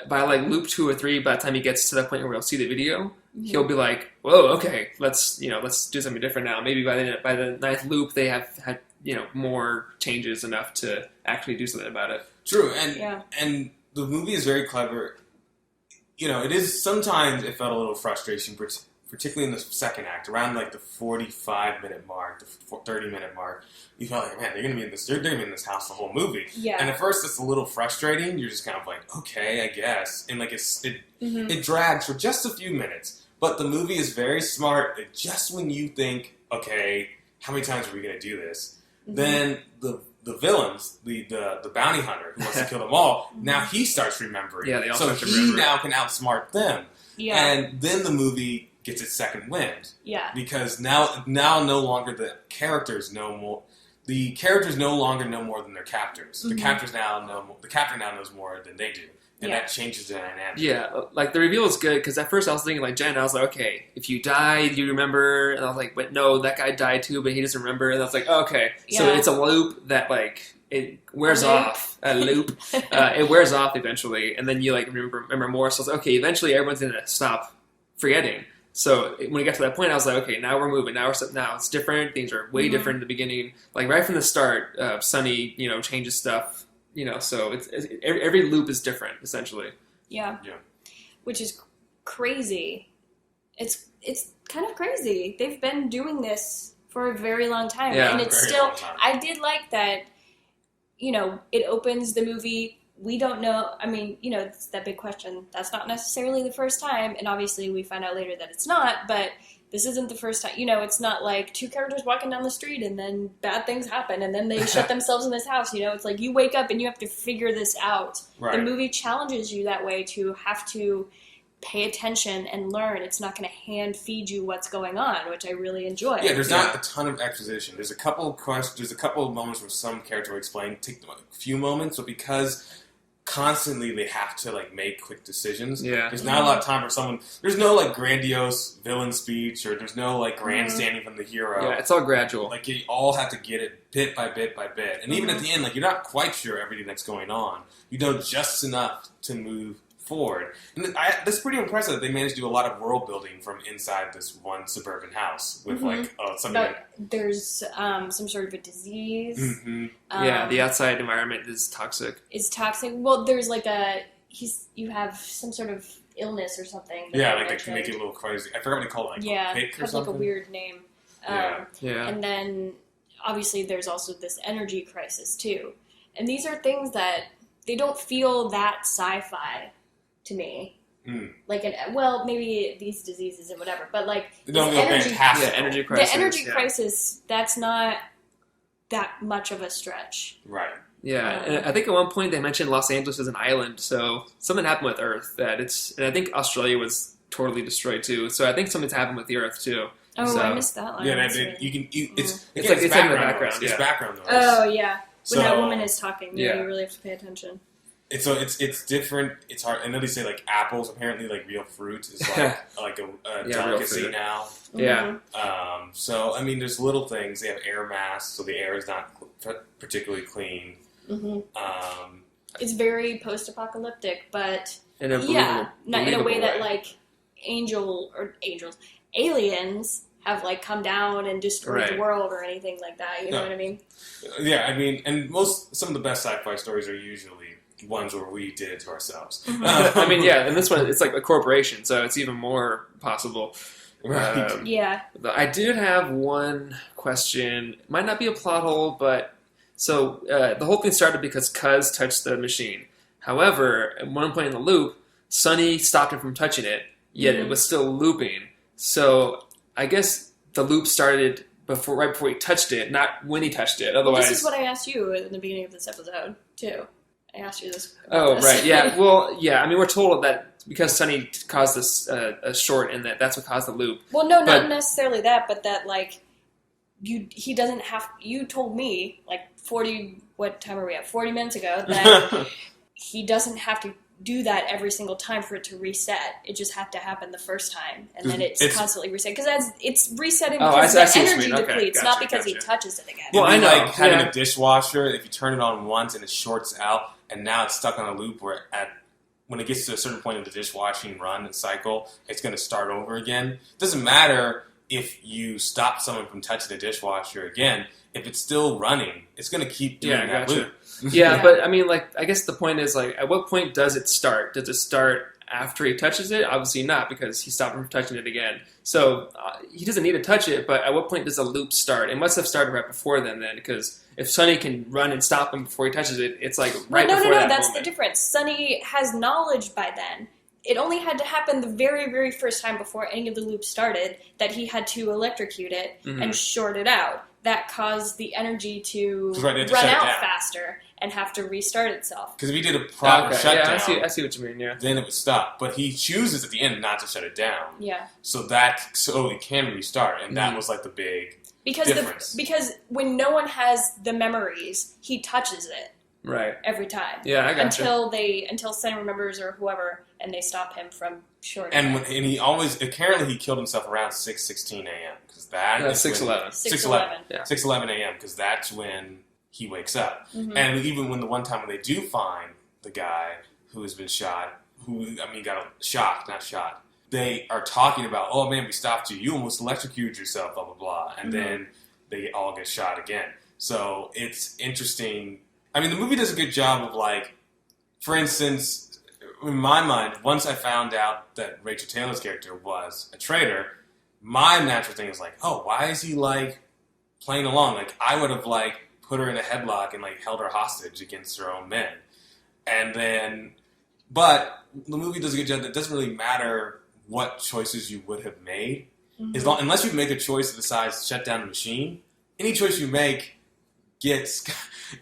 by like loop 2 or 3, by the time he gets to the point where he'll see the video, he'll be like, "Whoa, okay, let's do something different now." Maybe by the 9th loop, they have had more changes enough to actually do something about it. True. Yeah. And the movie is very clever. It is, sometimes it felt a little frustration, particularly in the second act, around like the 45-minute mark, the 30-minute mark. You felt like, man, they're going to be in this house the whole movie. Yeah. And at first it's a little frustrating. You're just kind of like, okay, I guess. And like it drags for just a few minutes. But the movie is very smart. Just when you think, okay, how many times are we going to do this? Then the villains, the bounty hunter who wants to kill them all, now he starts remembering. Yeah, they all so start to he remember. now can outsmart them. Yeah. And then the movie gets its second wind. Yeah. Because now no longer the characters know more. The characters no longer know more than their captors. The captors now know. The captor now knows more than they do, and that changes the dynamic. Yeah, like the reveal is good because at first I was thinking like Jen, I was like, okay, if you die, do you remember? And I was like, but no, that guy died too, but he doesn't remember. And I was like, oh, okay, so Yeah. it's a loop that like it wears A loop. off. A loop. It wears off eventually, and then you like remember more. So I was like, okay, eventually everyone's gonna stop forgetting. So when we got to that point, I was like, okay, now we're moving. Now it's different. Things are way different in the beginning. Like right from the start, Sonny, changes stuff. So it's every loop is different essentially. Yeah. Yeah. Which is crazy. It's kind of crazy. They've been doing this for a very long time. Yeah, and it's very still, long time. I did like that, it opens the movie. We don't know. I mean, it's that big question. That's not necessarily the first time. And obviously we find out later that it's not, but this isn't the first time. It's not like two characters walking down the street and then bad things happen and then they shut themselves in this house. It's like you wake up and you have to figure this out. Right. The movie challenges you that way to have to pay attention and learn. It's not going to hand feed you what's going on, which I really enjoy. Yeah, there's not a ton of exposition. There's a couple of questions. There's a couple of moments where some character will explain. Take them a few moments, but because constantly they have to like make quick decisions. Yeah. There's not a lot of time for someone. There's no like grandiose villain speech, or there's no like grandstanding from the hero. Yeah, it's all gradual. Like you all have to get it bit by bit by bit, and even at the end, like you're not quite sure everything that's going on. You know just enough to move forward, and that's pretty impressive. They managed to do a lot of world building from inside this one suburban house with like something. But there's some sort of a disease. Yeah, the outside environment is toxic. Is toxic. Well, there's like you have some sort of illness or something. that Yeah, they like they can make it a little crazy. I forgot what they call it. Like Yeah, pick or has like something. a weird name. Yeah. Yeah. And then obviously there's also this energy crisis too. And these are things that they don't feel that sci-fi to me. Like maybe these diseases and whatever, but like They don't this feel energy, fantastic. Yeah, energy crisis. the energy yeah. crisis, that's not that much of a stretch. Right. Yeah, and I think at one point they mentioned Los Angeles as an island, so something happened with Earth and I think Australia was totally destroyed too. So I think something's happened with the Earth too. Oh, So- I missed that line. Yeah, That's and right. it's It's like it's in the noise. background, It's yeah. background noise. Oh yeah, when that So- woman is talking, Yeah. you really have to pay attention. It's different. It's hard. I know they say like apples, apparently like real fruit is like a real delicacy fruit. now. Yeah, So I mean, there's little things. They have air masks, so the air is not particularly clean. It's very post-apocalyptic, but in a not in a way that believable like angels aliens have like come down and destroyed the world or anything like that. You know what I mean? Yeah, I mean, and some of the best sci-fi stories are usually ones where we did it to ourselves. I mean, yeah, and this one, it's like a corporation, so it's even more possible. Right. Yeah. I did have one question. It might not be a plot hole, but so the whole thing started because Cuz touched the machine. However, at one point in the loop, Sonny stopped him from touching it, yet it was still looping. So I guess the loop started right before he touched it, not when he touched it. Otherwise, this is what I asked you in the beginning of this episode too. I asked you this. Right. Yeah. Well, yeah. I mean, we're told that because Sonny caused this a short, and that's what caused the loop. Well, no, not necessarily that, but that like he doesn't have. You told me like 40. What time are we at? 40 minutes ago that he doesn't have to do that every single time for it to reset. It just had to happen the first time, and then it's constantly reset because it's resetting because the energy depletes, not because he touches it again. Well, I know like having a dishwasher. If you turn it on once and it shorts out, and now it's stuck on a loop where when it gets to a certain point of the dishwashing run cycle, it's going to start over again. It doesn't matter if you stop someone from touching the dishwasher again. If it's still running, it's going to keep doing that loop. Yeah, but I mean, like, I guess the point is, like, at what point does it start? Does it start after he touches it? Obviously not, because he stopped him from touching it again. So he doesn't need to touch it, but at what point does a loop start? It must have started right before then, because if Sonny can run and stop him before he touches it, it's like right before that moment. That's the difference. Sonny has knowledge by then. It only had to happen the very, very first time before any of the loops started that he had to electrocute it and short it out. That caused the energy to run out faster and have to restart itself. Because if he did a proper shutdown, I see what you mean. Yeah, then it would stop. But he chooses at the end not to shut it down. Yeah. So it can restart, and that was like the big difference. Because when no one has the memories, he touches it. Right. Every time. Yeah, I got until Sonny remembers or whoever, and they stop him from shorting. And he always apparently he killed himself around 6:16 a.m. because that's 6:11. 6:11 a.m. because that's when he wakes up. And even when the one time when they do find the guy who has been shot, got shocked, not shot. They are talking about, oh man, we stopped you. You almost electrocuted yourself, blah blah blah, and then they all get shot again. So it's interesting. I mean, the movie does a good job of, like, for instance, in my mind, once I found out that Rachel Taylor's character was a traitor, my natural thing is like, oh, why is he, like, playing along? Like, I would have, like, put her in a headlock and, like, held her hostage against her own men. And then, but the movie does a good job that it doesn't really matter what choices you would have made. Unless you make a choice that decides to shut down the machine, any choice you make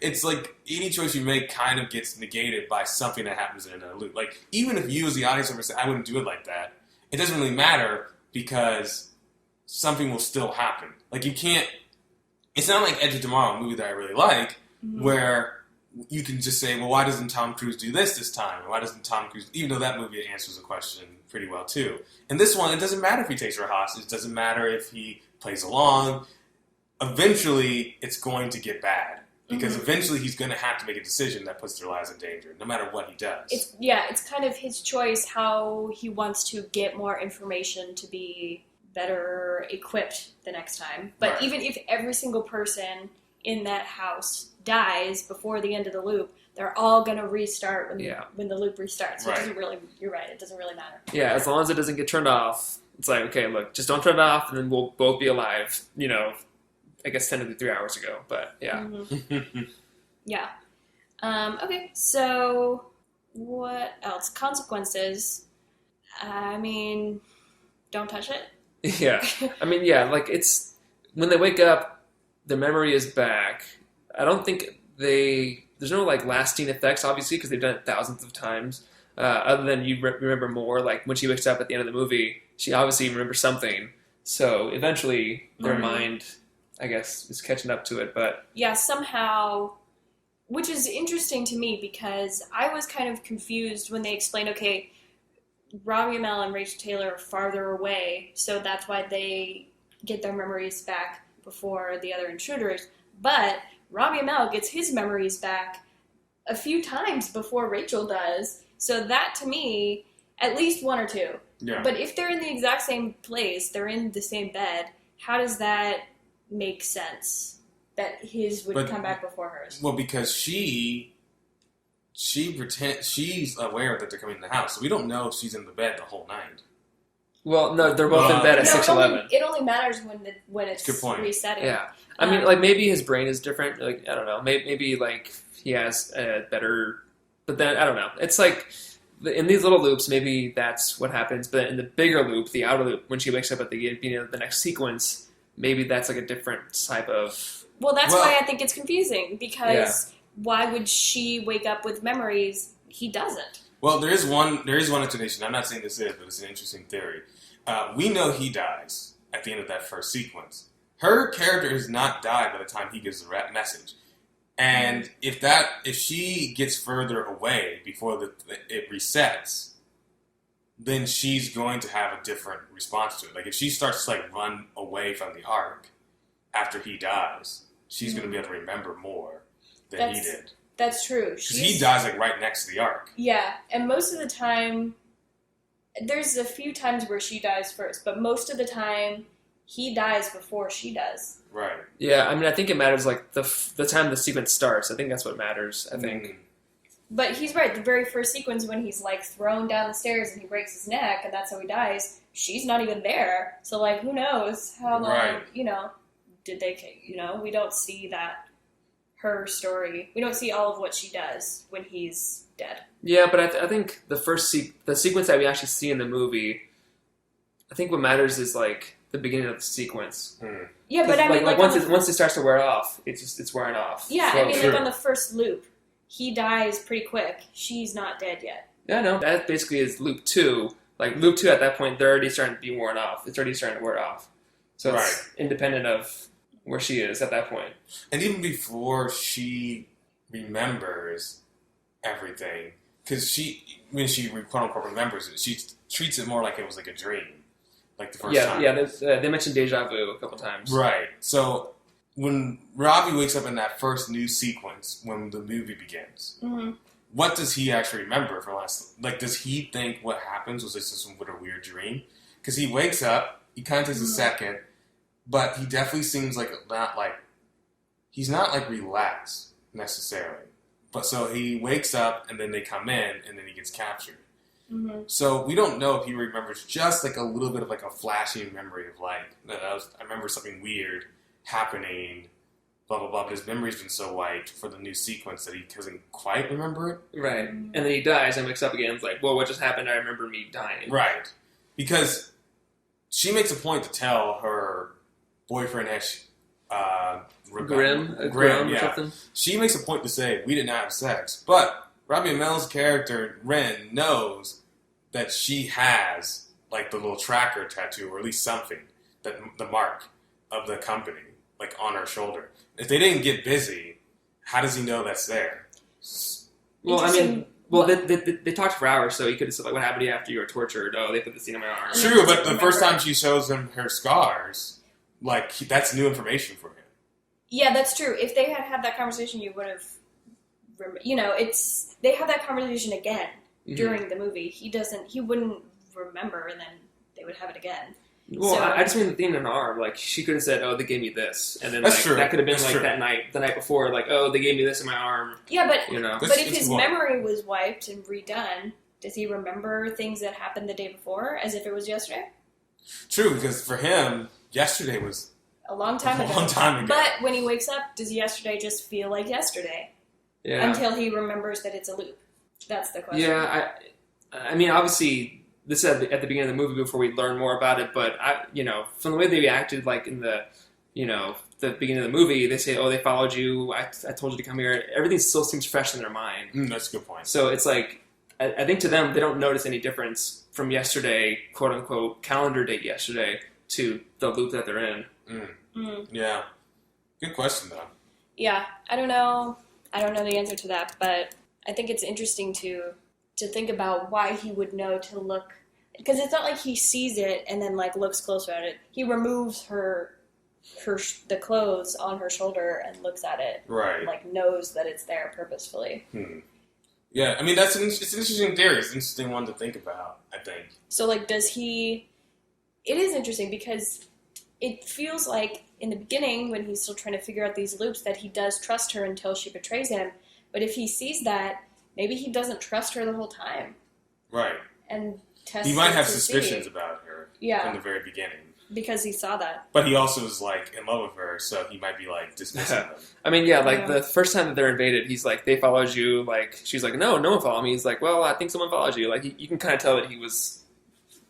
it's like any choice you make kind of gets negated by something that happens in a loop. Like, even if you as the audience member say, I wouldn't do it like that, it doesn't really matter because something will still happen. Like, you can't, it's not like Edge of Tomorrow, a movie that I really like, where you can just say, well, why doesn't Tom Cruise do this time? Why doesn't Tom Cruise, even though that movie answers the question pretty well too. In this one, it doesn't matter if he takes her hostage, it doesn't matter if he plays along. Eventually, it's going to get bad. Because eventually he's going to have to make a decision that puts their lives in danger, no matter what he does. It's kind of his choice how he wants to get more information to be better equipped the next time. But even if every single person in that house dies before the end of the loop, they're all going to restart when the loop restarts. So it doesn't really, you're right, it doesn't really matter. Yeah, as long as it doesn't get turned off, it's like, okay, look, just don't turn it off and then we'll both be alive, I guess 10 to 3 hours ago, but yeah. Yeah. Okay, so what else? Consequences. I mean, don't touch it. Yeah. I mean, yeah, like it's, when they wake up, their memory is back. I don't think there's no like lasting effects, obviously, because they've done it thousands of times. Other than you remember more, like when she wakes up at the end of the movie, she obviously remembers something. So eventually their mind, I guess, is catching up to it, but... Yeah, somehow, which is interesting to me because I was kind of confused when they explained, okay, Robbie Amell and Rachel Taylor are farther away, so that's why they get their memories back before the other intruders, but Robbie Amell gets his memories back a few times before Rachel does, so that to me, at least one or two, Yeah. But if they're in the exact same place, they're in the same bed, how does that make sense? That his would come back before hers? Well, because she's aware that they're coming in the house, so we don't know if she's in the bed the whole night. Well, no, they're both in bed at 6:11. It only matters when it's Good point. resetting. Yeah, I mean, like maybe his brain is different. Like I don't know, maybe like he has a better. But then I don't know. It's like in these little loops, maybe that's what happens. But in the bigger loop, the outer loop, when she wakes up at the beginning of the next sequence, maybe that's like a different type of. Well, that's why I think it's confusing, because why would she wake up with memories? He doesn't. Well, there is one explanation. I'm not saying this is, but it's an interesting theory. We know he dies at the end of that first sequence. Her character has not died by the time he gives the message. And if she gets further away before it resets, then she's going to have a different response to it. Like if she starts to like run away from the Ark after he dies, she's going to be able to remember more than he did. That's true. Because he dies like right next to the Ark. Yeah, and most of the time, there's a few times where she dies first, but most of the time, he dies before she does. Right. Yeah, I mean, I think it matters like the time the sequence starts. I think that's what matters. I think. But he's right. The very first sequence when he's like thrown down the stairs and he breaks his neck, and that's how he dies. She's not even there. So like, who knows how long? Right. Did they? We don't see that. Her story. We don't see all of what she does when he's dead. Yeah, but I think the sequence that we actually see in the movie, I think what matters is like the beginning of the sequence. Yeah, but I mean, like once it starts to wear off, it's wearing off. Yeah, I mean, like on the first loop, he dies pretty quick. She's not dead yet. Yeah, no, that basically is loop 2. Like loop 2, at that point, they're already starting to be worn off. It's already starting to wear off. So it's independent of where she is at that point. And even before she remembers everything, because when she quote-unquote remembers it, she treats it more like it was like a dream. Like the first time. Yeah, they mentioned deja vu a couple times. Right. So when Robbie wakes up in that first new sequence, when the movie begins, what does he actually remember from last? Like, does he think what happens was this just a weird dream? Because he wakes up, he kind of takes a second, but he definitely seems like he's not like relaxed necessarily. But so he wakes up and then they come in and then he gets captured. So we don't know if he remembers just like a little bit of like a flashing memory of like, I remember something weird happening, blah, blah, blah. But his memory's been so wiped for the new sequence that he doesn't quite remember it. Right. And then he dies and wakes up again. It's like, well, what just happened? I remember me dying. Right. Because she makes a point to tell her boyfriend Grim or something. She makes a point to say, we did not have sex. But Robbie Amell's character, Ren, knows that she has like the little tracker tattoo, or at least something, that the mark of the company, like on her shoulder. If they didn't get busy, how does he know that's there? Well, I mean, they talked for hours, so he could have said, like, what happened to you after you were tortured? Oh, they put this thing on my arm. True, but the first time she shows him her scars, like, that's new information for him. Yeah, that's true. If they had had that conversation, you would have, they have that conversation again during the movie. He wouldn't remember, and then they would have it again. Well, so, I just mean the thing in an arm. Like, she could have said, oh, they gave me this. And then, that's true. That could have been, that's like, true. that night, the night before, like, oh, they gave me this in my arm. Yeah, but, But if his memory was wiped and redone, does he remember things that happened the day before as if it was yesterday? True, because for him, yesterday was a long time ago. But when he wakes up, does yesterday just feel like yesterday? Yeah. Until he remembers that it's a loop. That's the question. Yeah, I mean, obviously, this is at the beginning of the movie before we learn more about it, but, from the way they acted, like, in the, the beginning of the movie, they say, oh, they followed you, I told you to come here. Everything still seems fresh in their mind. That's a good point. So it's like, I think to them, they don't notice any difference from yesterday, quote-unquote, calendar date yesterday, to the loop that they're in. Yeah. Good question, though. Yeah, I don't know the answer to that, but I think it's interesting to think about why he would know to look, because it's not like he sees it and then like looks closer at it. He removes the clothes on her shoulder and looks at it, right? Like knows that it's there purposefully. Yeah, I mean, it's an interesting theory. It's an interesting one to think about, I think. So, like, does he... It is interesting because it feels like in the beginning, when he's still trying to figure out these loops, that he does trust her until she betrays him. But if he sees that, maybe he doesn't trust her the whole time. Right. And tests he might have to suspicions see. about her Yeah. from the very beginning. Because he saw that. But he also is, like, in love with her, so he might be, like, dismissing them. I mean, the first time that they're invaded, he's like, they followed you. Like, she's like, no one followed me. He's like, well, I think someone followed you. Like, you can kind of tell that he was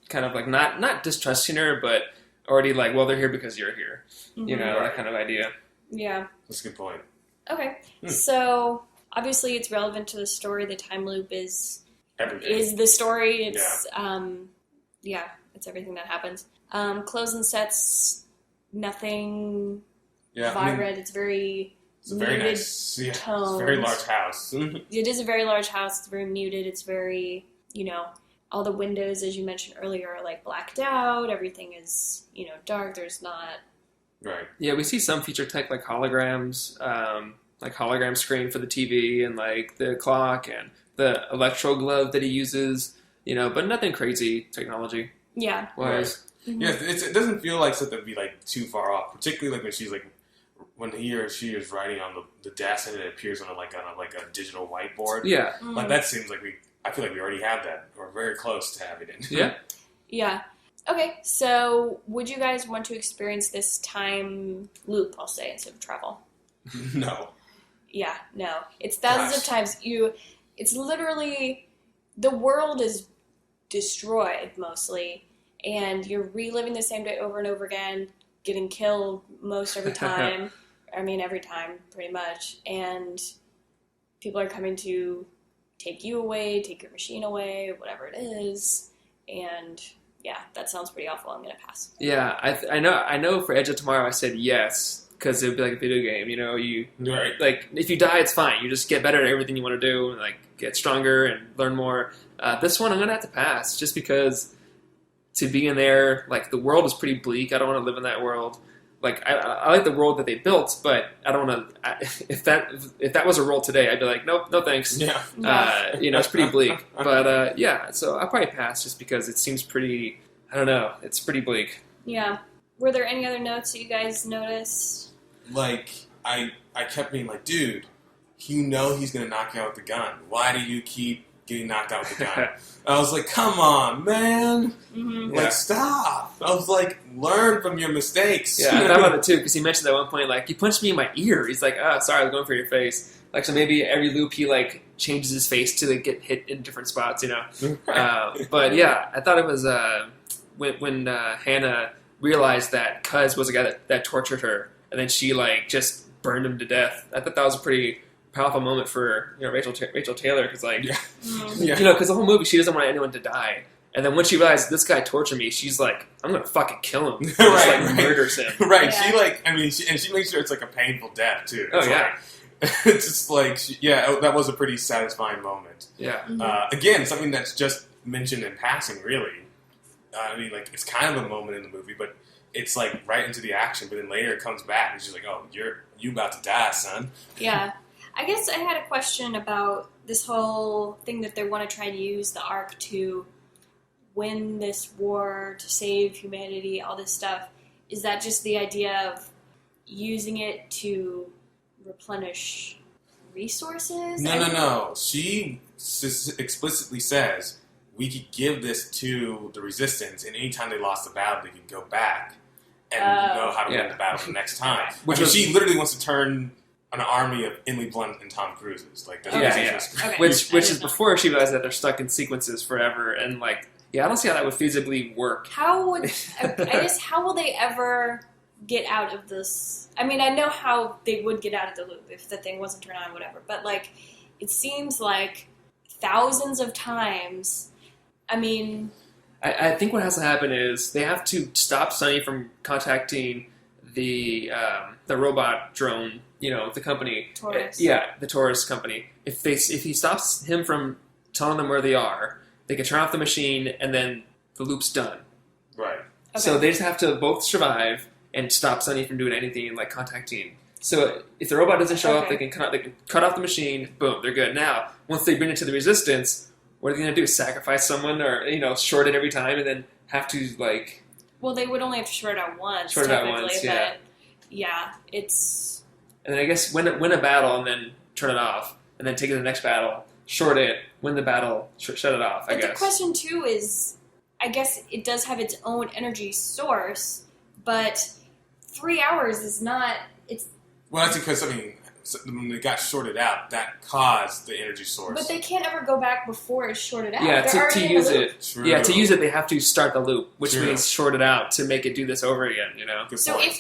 kind of, like, not distrusting her, but already like, well, they're here because you're here. Mm-hmm. You know, that kind of idea. Yeah. That's a good point. Okay. So, obviously, it's relevant to the story. The time loop is the story. It's, it's everything that happens. Clothes and sets, nothing vibrant. It's very a very muted nice, tones. It's a very large house. It is a very large house. It's very muted. It's very, all the windows, as you mentioned earlier, are like blacked out. Everything is, dark. There's not... Right. Yeah, we see some feature tech like holograms, like hologram screen for the TV and like the clock and the electro glove that he uses, but nothing crazy technology. Yeah. Wise. Mm-hmm. Yeah, it doesn't feel like something to be like too far off, particularly like when she's like when he or she is writing on the desk and it appears on a digital whiteboard. Yeah, like that seems like I feel like we already have that, or very close to having it. Yeah. Yeah. Okay, so would you guys want to experience this time loop? I'll say instead of travel. No. Yeah, no. It's thousands of times. It's literally the world is destroyed mostly. And you're reliving the same day over and over again, getting killed most every time. Every time, pretty much. And people are coming to take you away, take your machine away, whatever it is. And yeah, that sounds pretty awful. I'm going to pass. Yeah, I know for Edge of Tomorrow I said yes, because it would be like a video game, Right. Like, if you die, it's fine. You just get better at everything you want to do, and like get stronger and learn more. This one I'm going to have to pass, just because... To be in there, like, the world is pretty bleak. I don't want to live in that world. Like, I like the world that they built, but I don't want to... If that was a world today, I'd be like, nope, no thanks. Yeah. It's pretty bleak. But, so I'll probably pass just because it seems pretty... I don't know. It's pretty bleak. Yeah. Were there any other notes that you guys noticed? Like, I kept being like, dude, he's going to knock you out with the gun. Why do you keep getting knocked out with the gun? I was like, come on, man. Mm-hmm. Like, stop. I was like, learn from your mistakes. Yeah, I thought about it too, because he mentioned at one point, like, he punched me in my ear. He's like, sorry, I was going for your face. Like, so maybe every loop he, like, changes his face to, like, get hit in different spots, But, yeah, I thought it was when Hannah realized that Cuz was a guy that tortured her, and then she, like, just burned him to death. I thought that was a pretty... powerful moment for Rachel Taylor, because because the whole movie she doesn't want anyone to die, and then when she realizes this guy tortured me, she's like, I'm gonna fucking kill him. Right. Murders him. Right. Yeah. She makes sure it's like a painful death too. It's It's just like that was a pretty satisfying moment. Yeah. Again, something that's just mentioned in passing, really. It's kind of a moment in the movie, but it's like right into the action. But then later it comes back, and she's like, "Oh, you about to die, son." Yeah. I guess I had a question about this whole thing that they want to try to use the ARC to win this war, to save humanity, all this stuff. Is that just the idea of using it to replenish resources? No. She explicitly says we could give this to the Resistance, and anytime they lost the battle, they could go back and know how to win the battle the next time. She literally wants to turn an army of Emily Blunt and Tom Cruises. Like, that's Okay. Which is before she realized that they're stuck in sequences forever, and like, I don't see how that would feasibly work. How will they ever get out of this? I mean, I know how they would get out of the loop if the thing wasn't turned on, whatever. But like, it seems like thousands of times. I mean, I think what has to happen is they have to stop Sonny from contacting the robot drone. The company. Taurus. Yeah, the Taurus company. If he stops him from telling them where they are, they can turn off the machine, and then the loop's done. Right. Okay. So they just have to both survive and stop Sonny from doing anything like contacting So if the robot doesn't show up, Okay. they can cut off the machine. Boom, they're good. Now, once they bring it to the resistance, what are they going to do? Sacrifice someone, or short it every time, and then have to like? Well, they would only have to short it out once. Short it out typically, once, yeah. But yeah, it's. And then I guess win a battle and then turn it off, and then take it to the next battle, short it, win the battle, shut it off. I But guess. the question too is, I guess it does have its own energy source, but 3 hours is not. It's. Well, that's because when they got shorted out, that caused the energy source. But they can't ever go back before it's shorted out. Yeah, They're to already in use the loop. it. True. Yeah, to use it, they have to start the loop, which True. means short it out to make it do this over again. Good So point.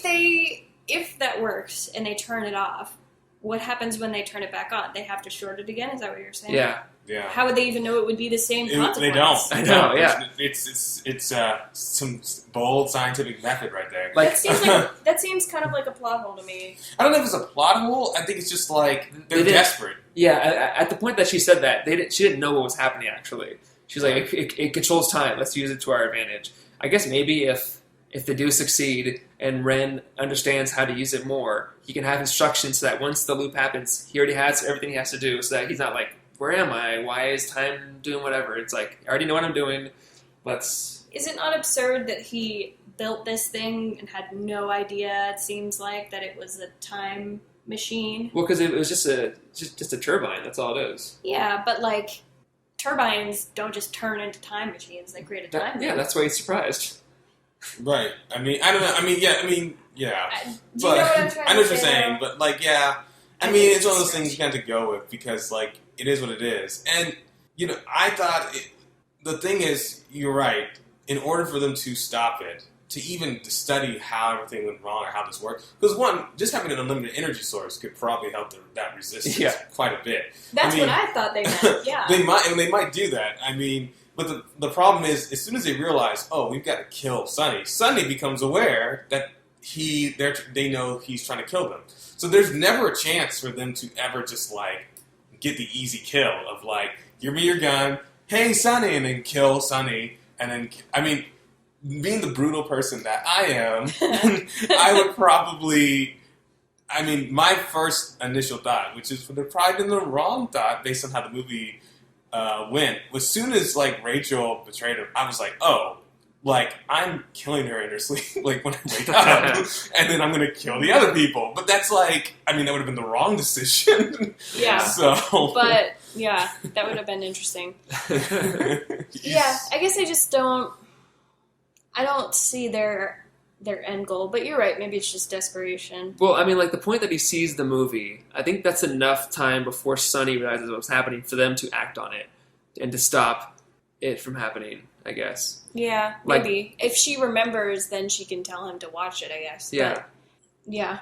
if that works and they turn it off, what happens when they turn it back on? They have to short it again? Is that what you're saying? Yeah. Yeah. How would they even know it would be the same consequence? They don't. I know, yeah. It's some bold scientific method right there. Like That seems kind of like a plot hole to me. I don't know if it's a plot hole. I think it's just like they're They didn't- desperate. yeah, at the point that she said that, she didn't know what was happening. Actually, she's like, it controls time. Let's use it to our advantage. I guess maybe if they do succeed and Ren understands how to use it more, he can have instructions so that once the loop happens, he already has everything he has to do, so that he's not like, where am I? Why is time doing whatever? It's like, I already know what I'm doing. Let's. Is it not absurd that he built this thing and had no idea, it seems like, that it was a time machine? Well, because it was just a turbine. That's all it is. Yeah, but like, turbines don't just turn into time machines. They create a time Yeah, loop. that's why he's surprised. Right. I mean, I don't know. I mean, yeah. Do you But know what I'm trying I know to what you're say, saying, though? but like, yeah. I mean, it's one of those things you have to go with because, like, it is what it is. And I thought the thing is, you're right. In order for them to stop it, to even study how everything went wrong or how this worked, because one, just having an unlimited energy source could probably help that resistance quite a bit. That's I mean, what I thought they meant, yeah. they might do that. I mean, but the problem is, as soon as they realize, oh, we've got to kill Sonny, Sonny becomes aware that they know he's trying to kill them. So there's never a chance for them to ever just like get the easy kill of like, give me your gun, hey Sonny, and then kill Sonny, and then I mean, being the brutal person that I am, I would probably. I mean, my first initial thought, which is probably been the wrong thought based on how the movie went, as soon as like Rachel betrayed him, I was like, oh, like I'm killing her in her sleep, like when I wake up, and then I'm gonna kill the other people. But that's like, I mean, that would have been the wrong decision. Yeah. So, But, yeah, that would have been interesting. Yeah, I guess I don't see their end goal, but you're right, maybe it's just desperation. Well, I mean, like the point that he sees the movie, I think that's enough time before Sonny realizes what's happening for them to act on it and to stop it from happening, I guess. Yeah, Like- maybe. If she remembers, then she can tell him to watch it, I guess. Yeah. But, yeah.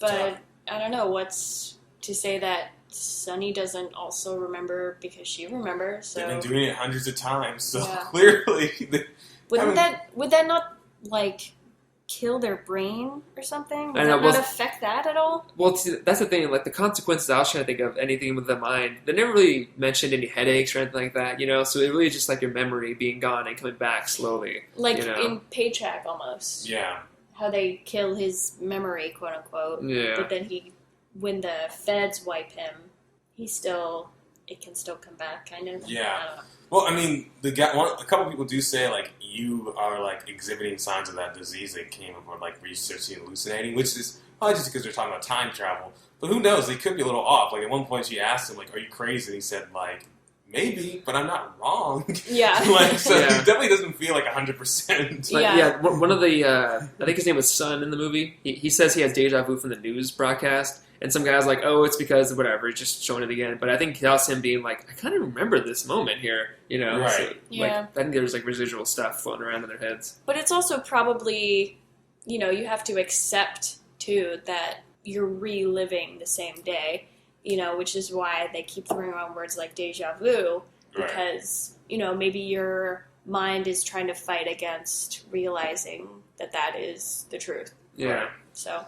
But I don't know, what's to say that Sunny doesn't also remember because she remembers, so... they've been doing it hundreds of times, so Yeah. clearly. Would that not, like, kill their brain or something? Would I know, that not affect that at all? Well, see, that's the thing. Like the consequences, I was trying to think of anything with the mind. They never really mentioned any headaches or anything like that, So it really is just like your memory being gone and coming back slowly. Like you know? in Paycheck, almost. Yeah. How they kill his memory, quote unquote. Yeah. But then when the feds wipe him, it can still come back, kind of. Yeah. I don't know. Well, I mean, a couple people do say like you are like exhibiting signs of that disease that came up, or like researching hallucinating, which is probably just because they're talking about time travel. But who knows? They could be a little off. Like at one point, she asked him, "Like, are you crazy?" And he said, "Like, maybe, but I'm not wrong." Yeah. Like, so Yeah. he definitely doesn't feel like 100%. Like, Yeah. one of the, I think his name was Sun in the movie. He says he has deja vu from the news broadcast. And some guy's like, oh, it's because of whatever, it's just showing it again. But I think that's him being like, I kind of remember this moment here, Right. So, Yeah. Like, I think there's like residual stuff floating around in their heads. But it's also probably, you have to accept, too, that you're reliving the same day, which is why they keep throwing around words like deja vu, because, maybe your mind is trying to fight against realizing that is the truth. Yeah. So,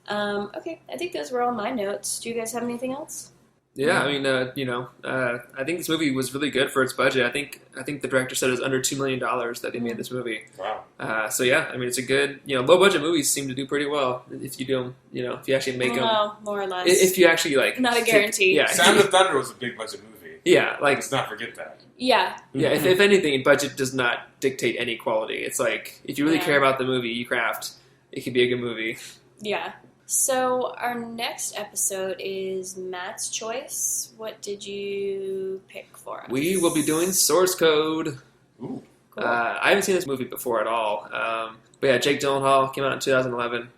okay, I think those were all my notes. Do you guys have anything else? Yeah, I mean, I think this movie was really good for its budget. I think the director said it was under $2 million that they made this movie. Wow. So yeah, I mean, it's a good, low budget movies seem to do pretty well if you do, if you actually make them. Well, more or less. If you actually like. Not a guarantee. Yeah. Sound of Thunder was a big budget movie. Yeah, like. Let's not forget that. Yeah. Yeah, if anything, budget does not dictate any quality. It's like, if you really care about the movie you craft, it could be a good movie. Yeah. So our next episode is Matt's Choice. What did you pick for us? We will be doing Source Code. Ooh. Cool. I haven't seen this movie before at all. But yeah, Jake Gyllenhaal came out in 2011.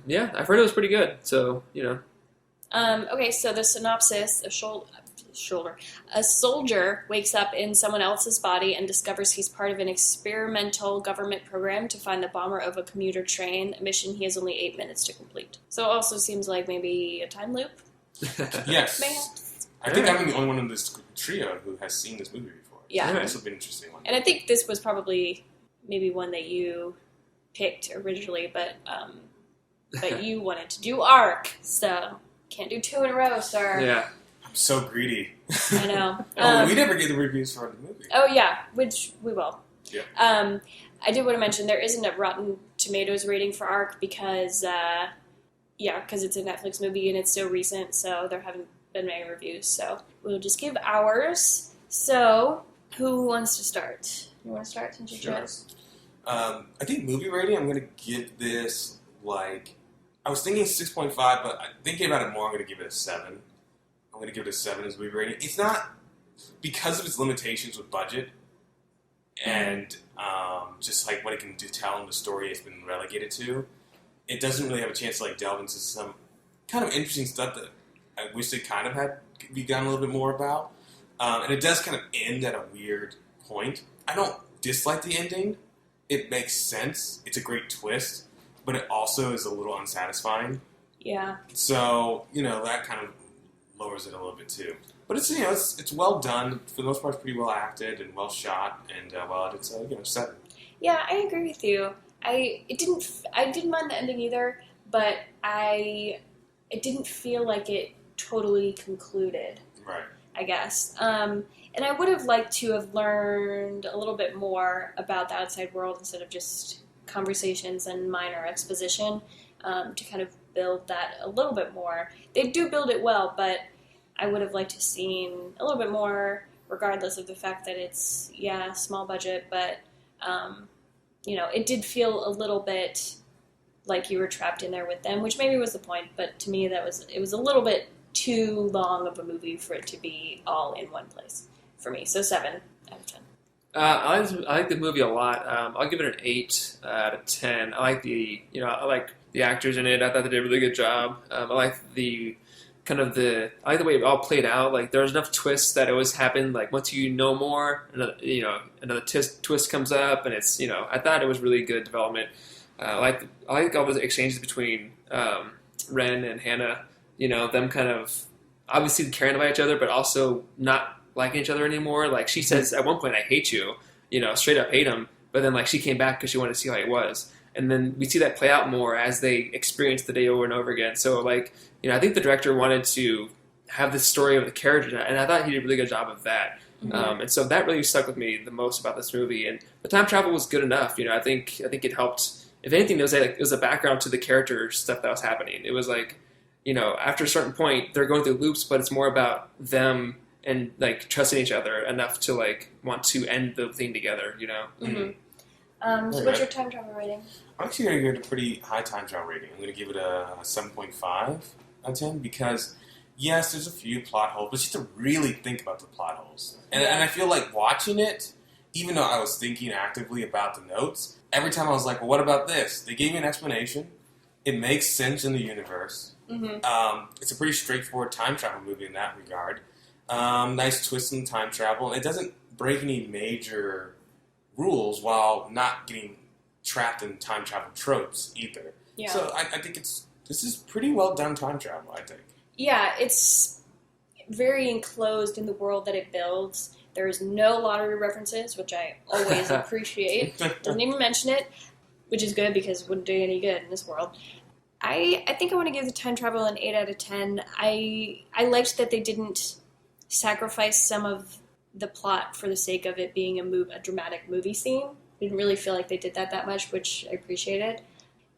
Yeah, I've heard it was pretty good. So, Okay, so the synopsis, a soldier wakes up in someone else's body and discovers he's part of an experimental government program to find the bomber of a commuter train, a mission he has only 8 minutes to complete. So it also seems like maybe a time loop. Yes. Mayhaps. I think I'm the only one in this trio who has seen this movie before. Yeah. So this will be an interesting one. And I think this was probably maybe one that you picked originally, but you wanted to do ARQ, so can't do 2 in a row, sir. yeah. I'm so greedy. I know. We never gave the reviews for the movie. Oh, yeah, which we will. Yeah. I did want to mention there isn't a Rotten Tomatoes rating for ARQ because it's a Netflix movie and it's so recent, so there haven't been many reviews. So we'll just give ours. So, who wants to start? You want to start since you chose? I think movie rating, I'm going to give this, I was thinking 6.5, but thinking about it more, I'm going to give it a 7. I'm going to give it a 7 as movie rating. It's not, because of its limitations with budget and just what it can do tell in the story it's been relegated to, it doesn't really have a chance to delve into some kind of interesting stuff that I wish they kind of had begun a little bit more about. And it does kind of end at a weird point. I don't dislike the ending. It makes sense. It's a great twist, but it also is a little unsatisfying. Yeah. So, that kind of lowers it a little bit too. But it's, it's well done. For the most part, it's pretty well acted and well shot and well edited. So, 7. Yeah, I agree with you. I didn't mind the ending either, but it didn't feel like it totally concluded. Right. I guess. And I would have liked to have learned a little bit more about the outside world instead of just conversations and minor exposition to kind of build that a little bit more. They do build it well, but I would have liked to have seen a little bit more, regardless of the fact that it's, small budget, but, it did feel a little bit like you were trapped in there with them, which maybe was the point, but to me it was a little bit too long of a movie for it to be all in one place for me. So 7 out of 10. I like the movie a lot. I'll give it an 8 out of 10. I like I like the actors in it. I thought they did a really good job. I like the way it all played out. There was enough twists that it always happened. Once you know more, another twist comes up, and it's I thought it was really good development. I like all the exchanges between Ren and Hannah. Them kind of obviously caring about each other, but also not liking each other anymore. She says at one point, "I hate you," straight up hate him. But then she came back because she wanted to see how he was. And then we see that play out more as they experience the day over and over again. So, I think the director wanted to have this story of the character, and I thought he did a really good job of that. Mm-hmm. And so that really stuck with me the most about this movie. And the time travel was good enough. I think it helped. If anything, it was a background to the character stuff that was happening. It was after a certain point, they're going through loops, but it's more about them and trusting each other enough to want to end the thing together. Mm-hmm. So what's your time travel rating? I'm actually going to give it a pretty high time travel rating. I'm going to give it a 7.5 out of 10 because, yes, there's a few plot holes, but you have to really think about the plot holes. And I feel like watching it, even though I was thinking actively about the notes, every time I was like, well, what about this? They gave me an explanation. It makes sense in the universe. Mm-hmm. It's a pretty straightforward time travel movie in that regard. Nice twist in time travel. And it doesn't break any major rules while not getting trapped in time travel tropes either. Yeah. So I think this is pretty well done time travel, I think. Yeah, it's very enclosed in the world that it builds. There's no lottery references, which I always appreciate. Doesn't even mention it, which is good because it wouldn't do any good in this world. I think I want to give the time travel an 8 out of 10. I liked that they didn't sacrifice some of the plot for the sake of it being a dramatic movie scene. I didn't really feel like they did that much, which I appreciated.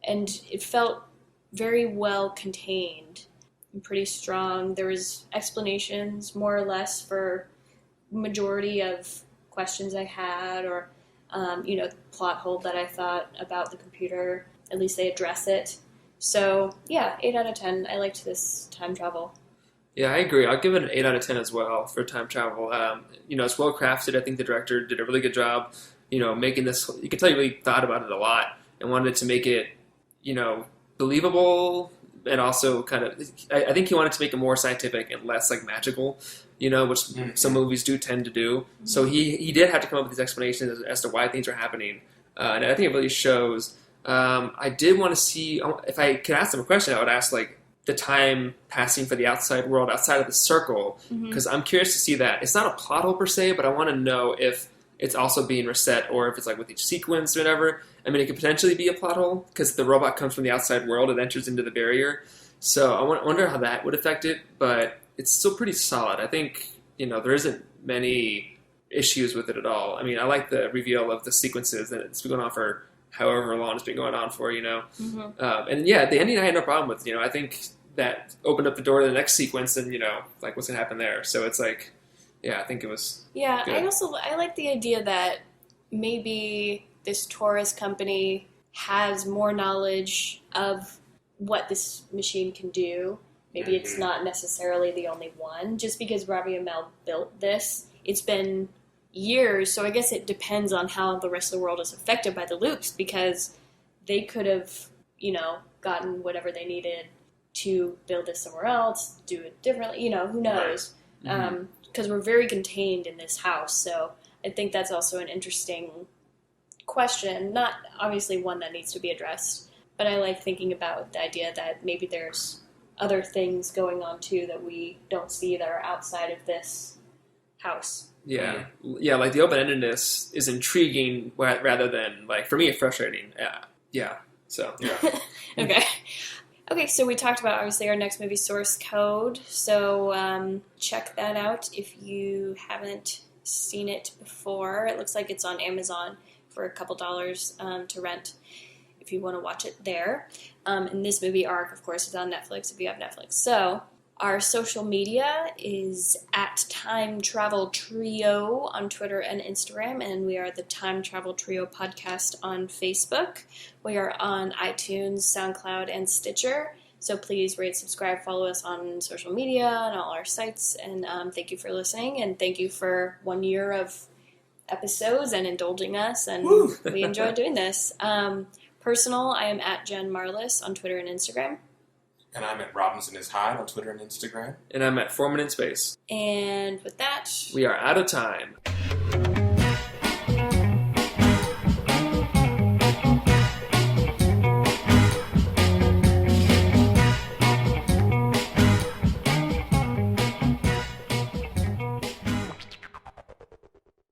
And it felt very well contained and pretty strong. There was explanations, more or less, for majority of questions I had, or plot hole that I thought about the computer. At least they address it. So yeah, 8 out of 10. I liked this time travel. Yeah, I agree. I'll give it an 8 out of 10 as well for time travel. It's well crafted. I think the director did a really good job, making this. You can tell he really thought about it a lot and wanted to make it, believable, and also kind of. I think he wanted to make it more scientific and less like magical, which some movies do tend to do. Mm-hmm. So he did have to come up with these explanations as to why things are happening, and I think it really shows. I did want to see if I could ask them a question. I would ask like the time passing for the outside world outside of the circle, because I'm curious to see that. It's not a plot hole per se, but I want to know if it's also being reset or if it's like with each sequence or whatever. I mean, it could potentially be a plot hole because the robot comes from the outside world. It enters into the barrier. So I wonder how that would affect it, but it's still pretty solid. I think, there isn't many issues with it at all. I mean, I like the reveal of the sequences, and it's been going on for however long it's been going on for, and yeah, the ending I had no problem with. I think that opened up the door to the next sequence, and like what's gonna happen there. So it's like, yeah, I think it was. Yeah, good. I like the idea that maybe this tourist company has more knowledge of what this machine can do. Maybe it's not necessarily the only one. Just because Robbie Amell built this, it's been years, so I guess it depends on how the rest of the world is affected by the loops, because they could have, gotten whatever they needed to build this somewhere else, do it differently, who knows? Because we're very contained in this house, so I think that's also an interesting question, not obviously one that needs to be addressed, but I like thinking about the idea that maybe there's other things going on too that we don't see that are outside of this house. Yeah, like the open-endedness is intriguing rather than, like, for me, frustrating. Yeah. So. Yeah. Okay, so we talked about, obviously, our next movie, Source Code. So check that out if you haven't seen it before. It looks like it's on Amazon for a couple dollars to rent if you want to watch it there. And this movie, ARQ, of course, is on Netflix if you have Netflix. So our social media is at Time Travel Trio on Twitter and Instagram, and we are the Time Travel Trio podcast on Facebook. We are on iTunes, SoundCloud, and Stitcher. So please rate, subscribe, follow us on social media and all our sites. And thank you for listening, and thank you for 1 year of episodes and indulging us. And we enjoy doing this. Personal, I am at Jen Marlis on Twitter and Instagram. And I'm at Robinson is Hyde on Twitter and Instagram. And I'm at Foreman in Space. And with that, we are out of time.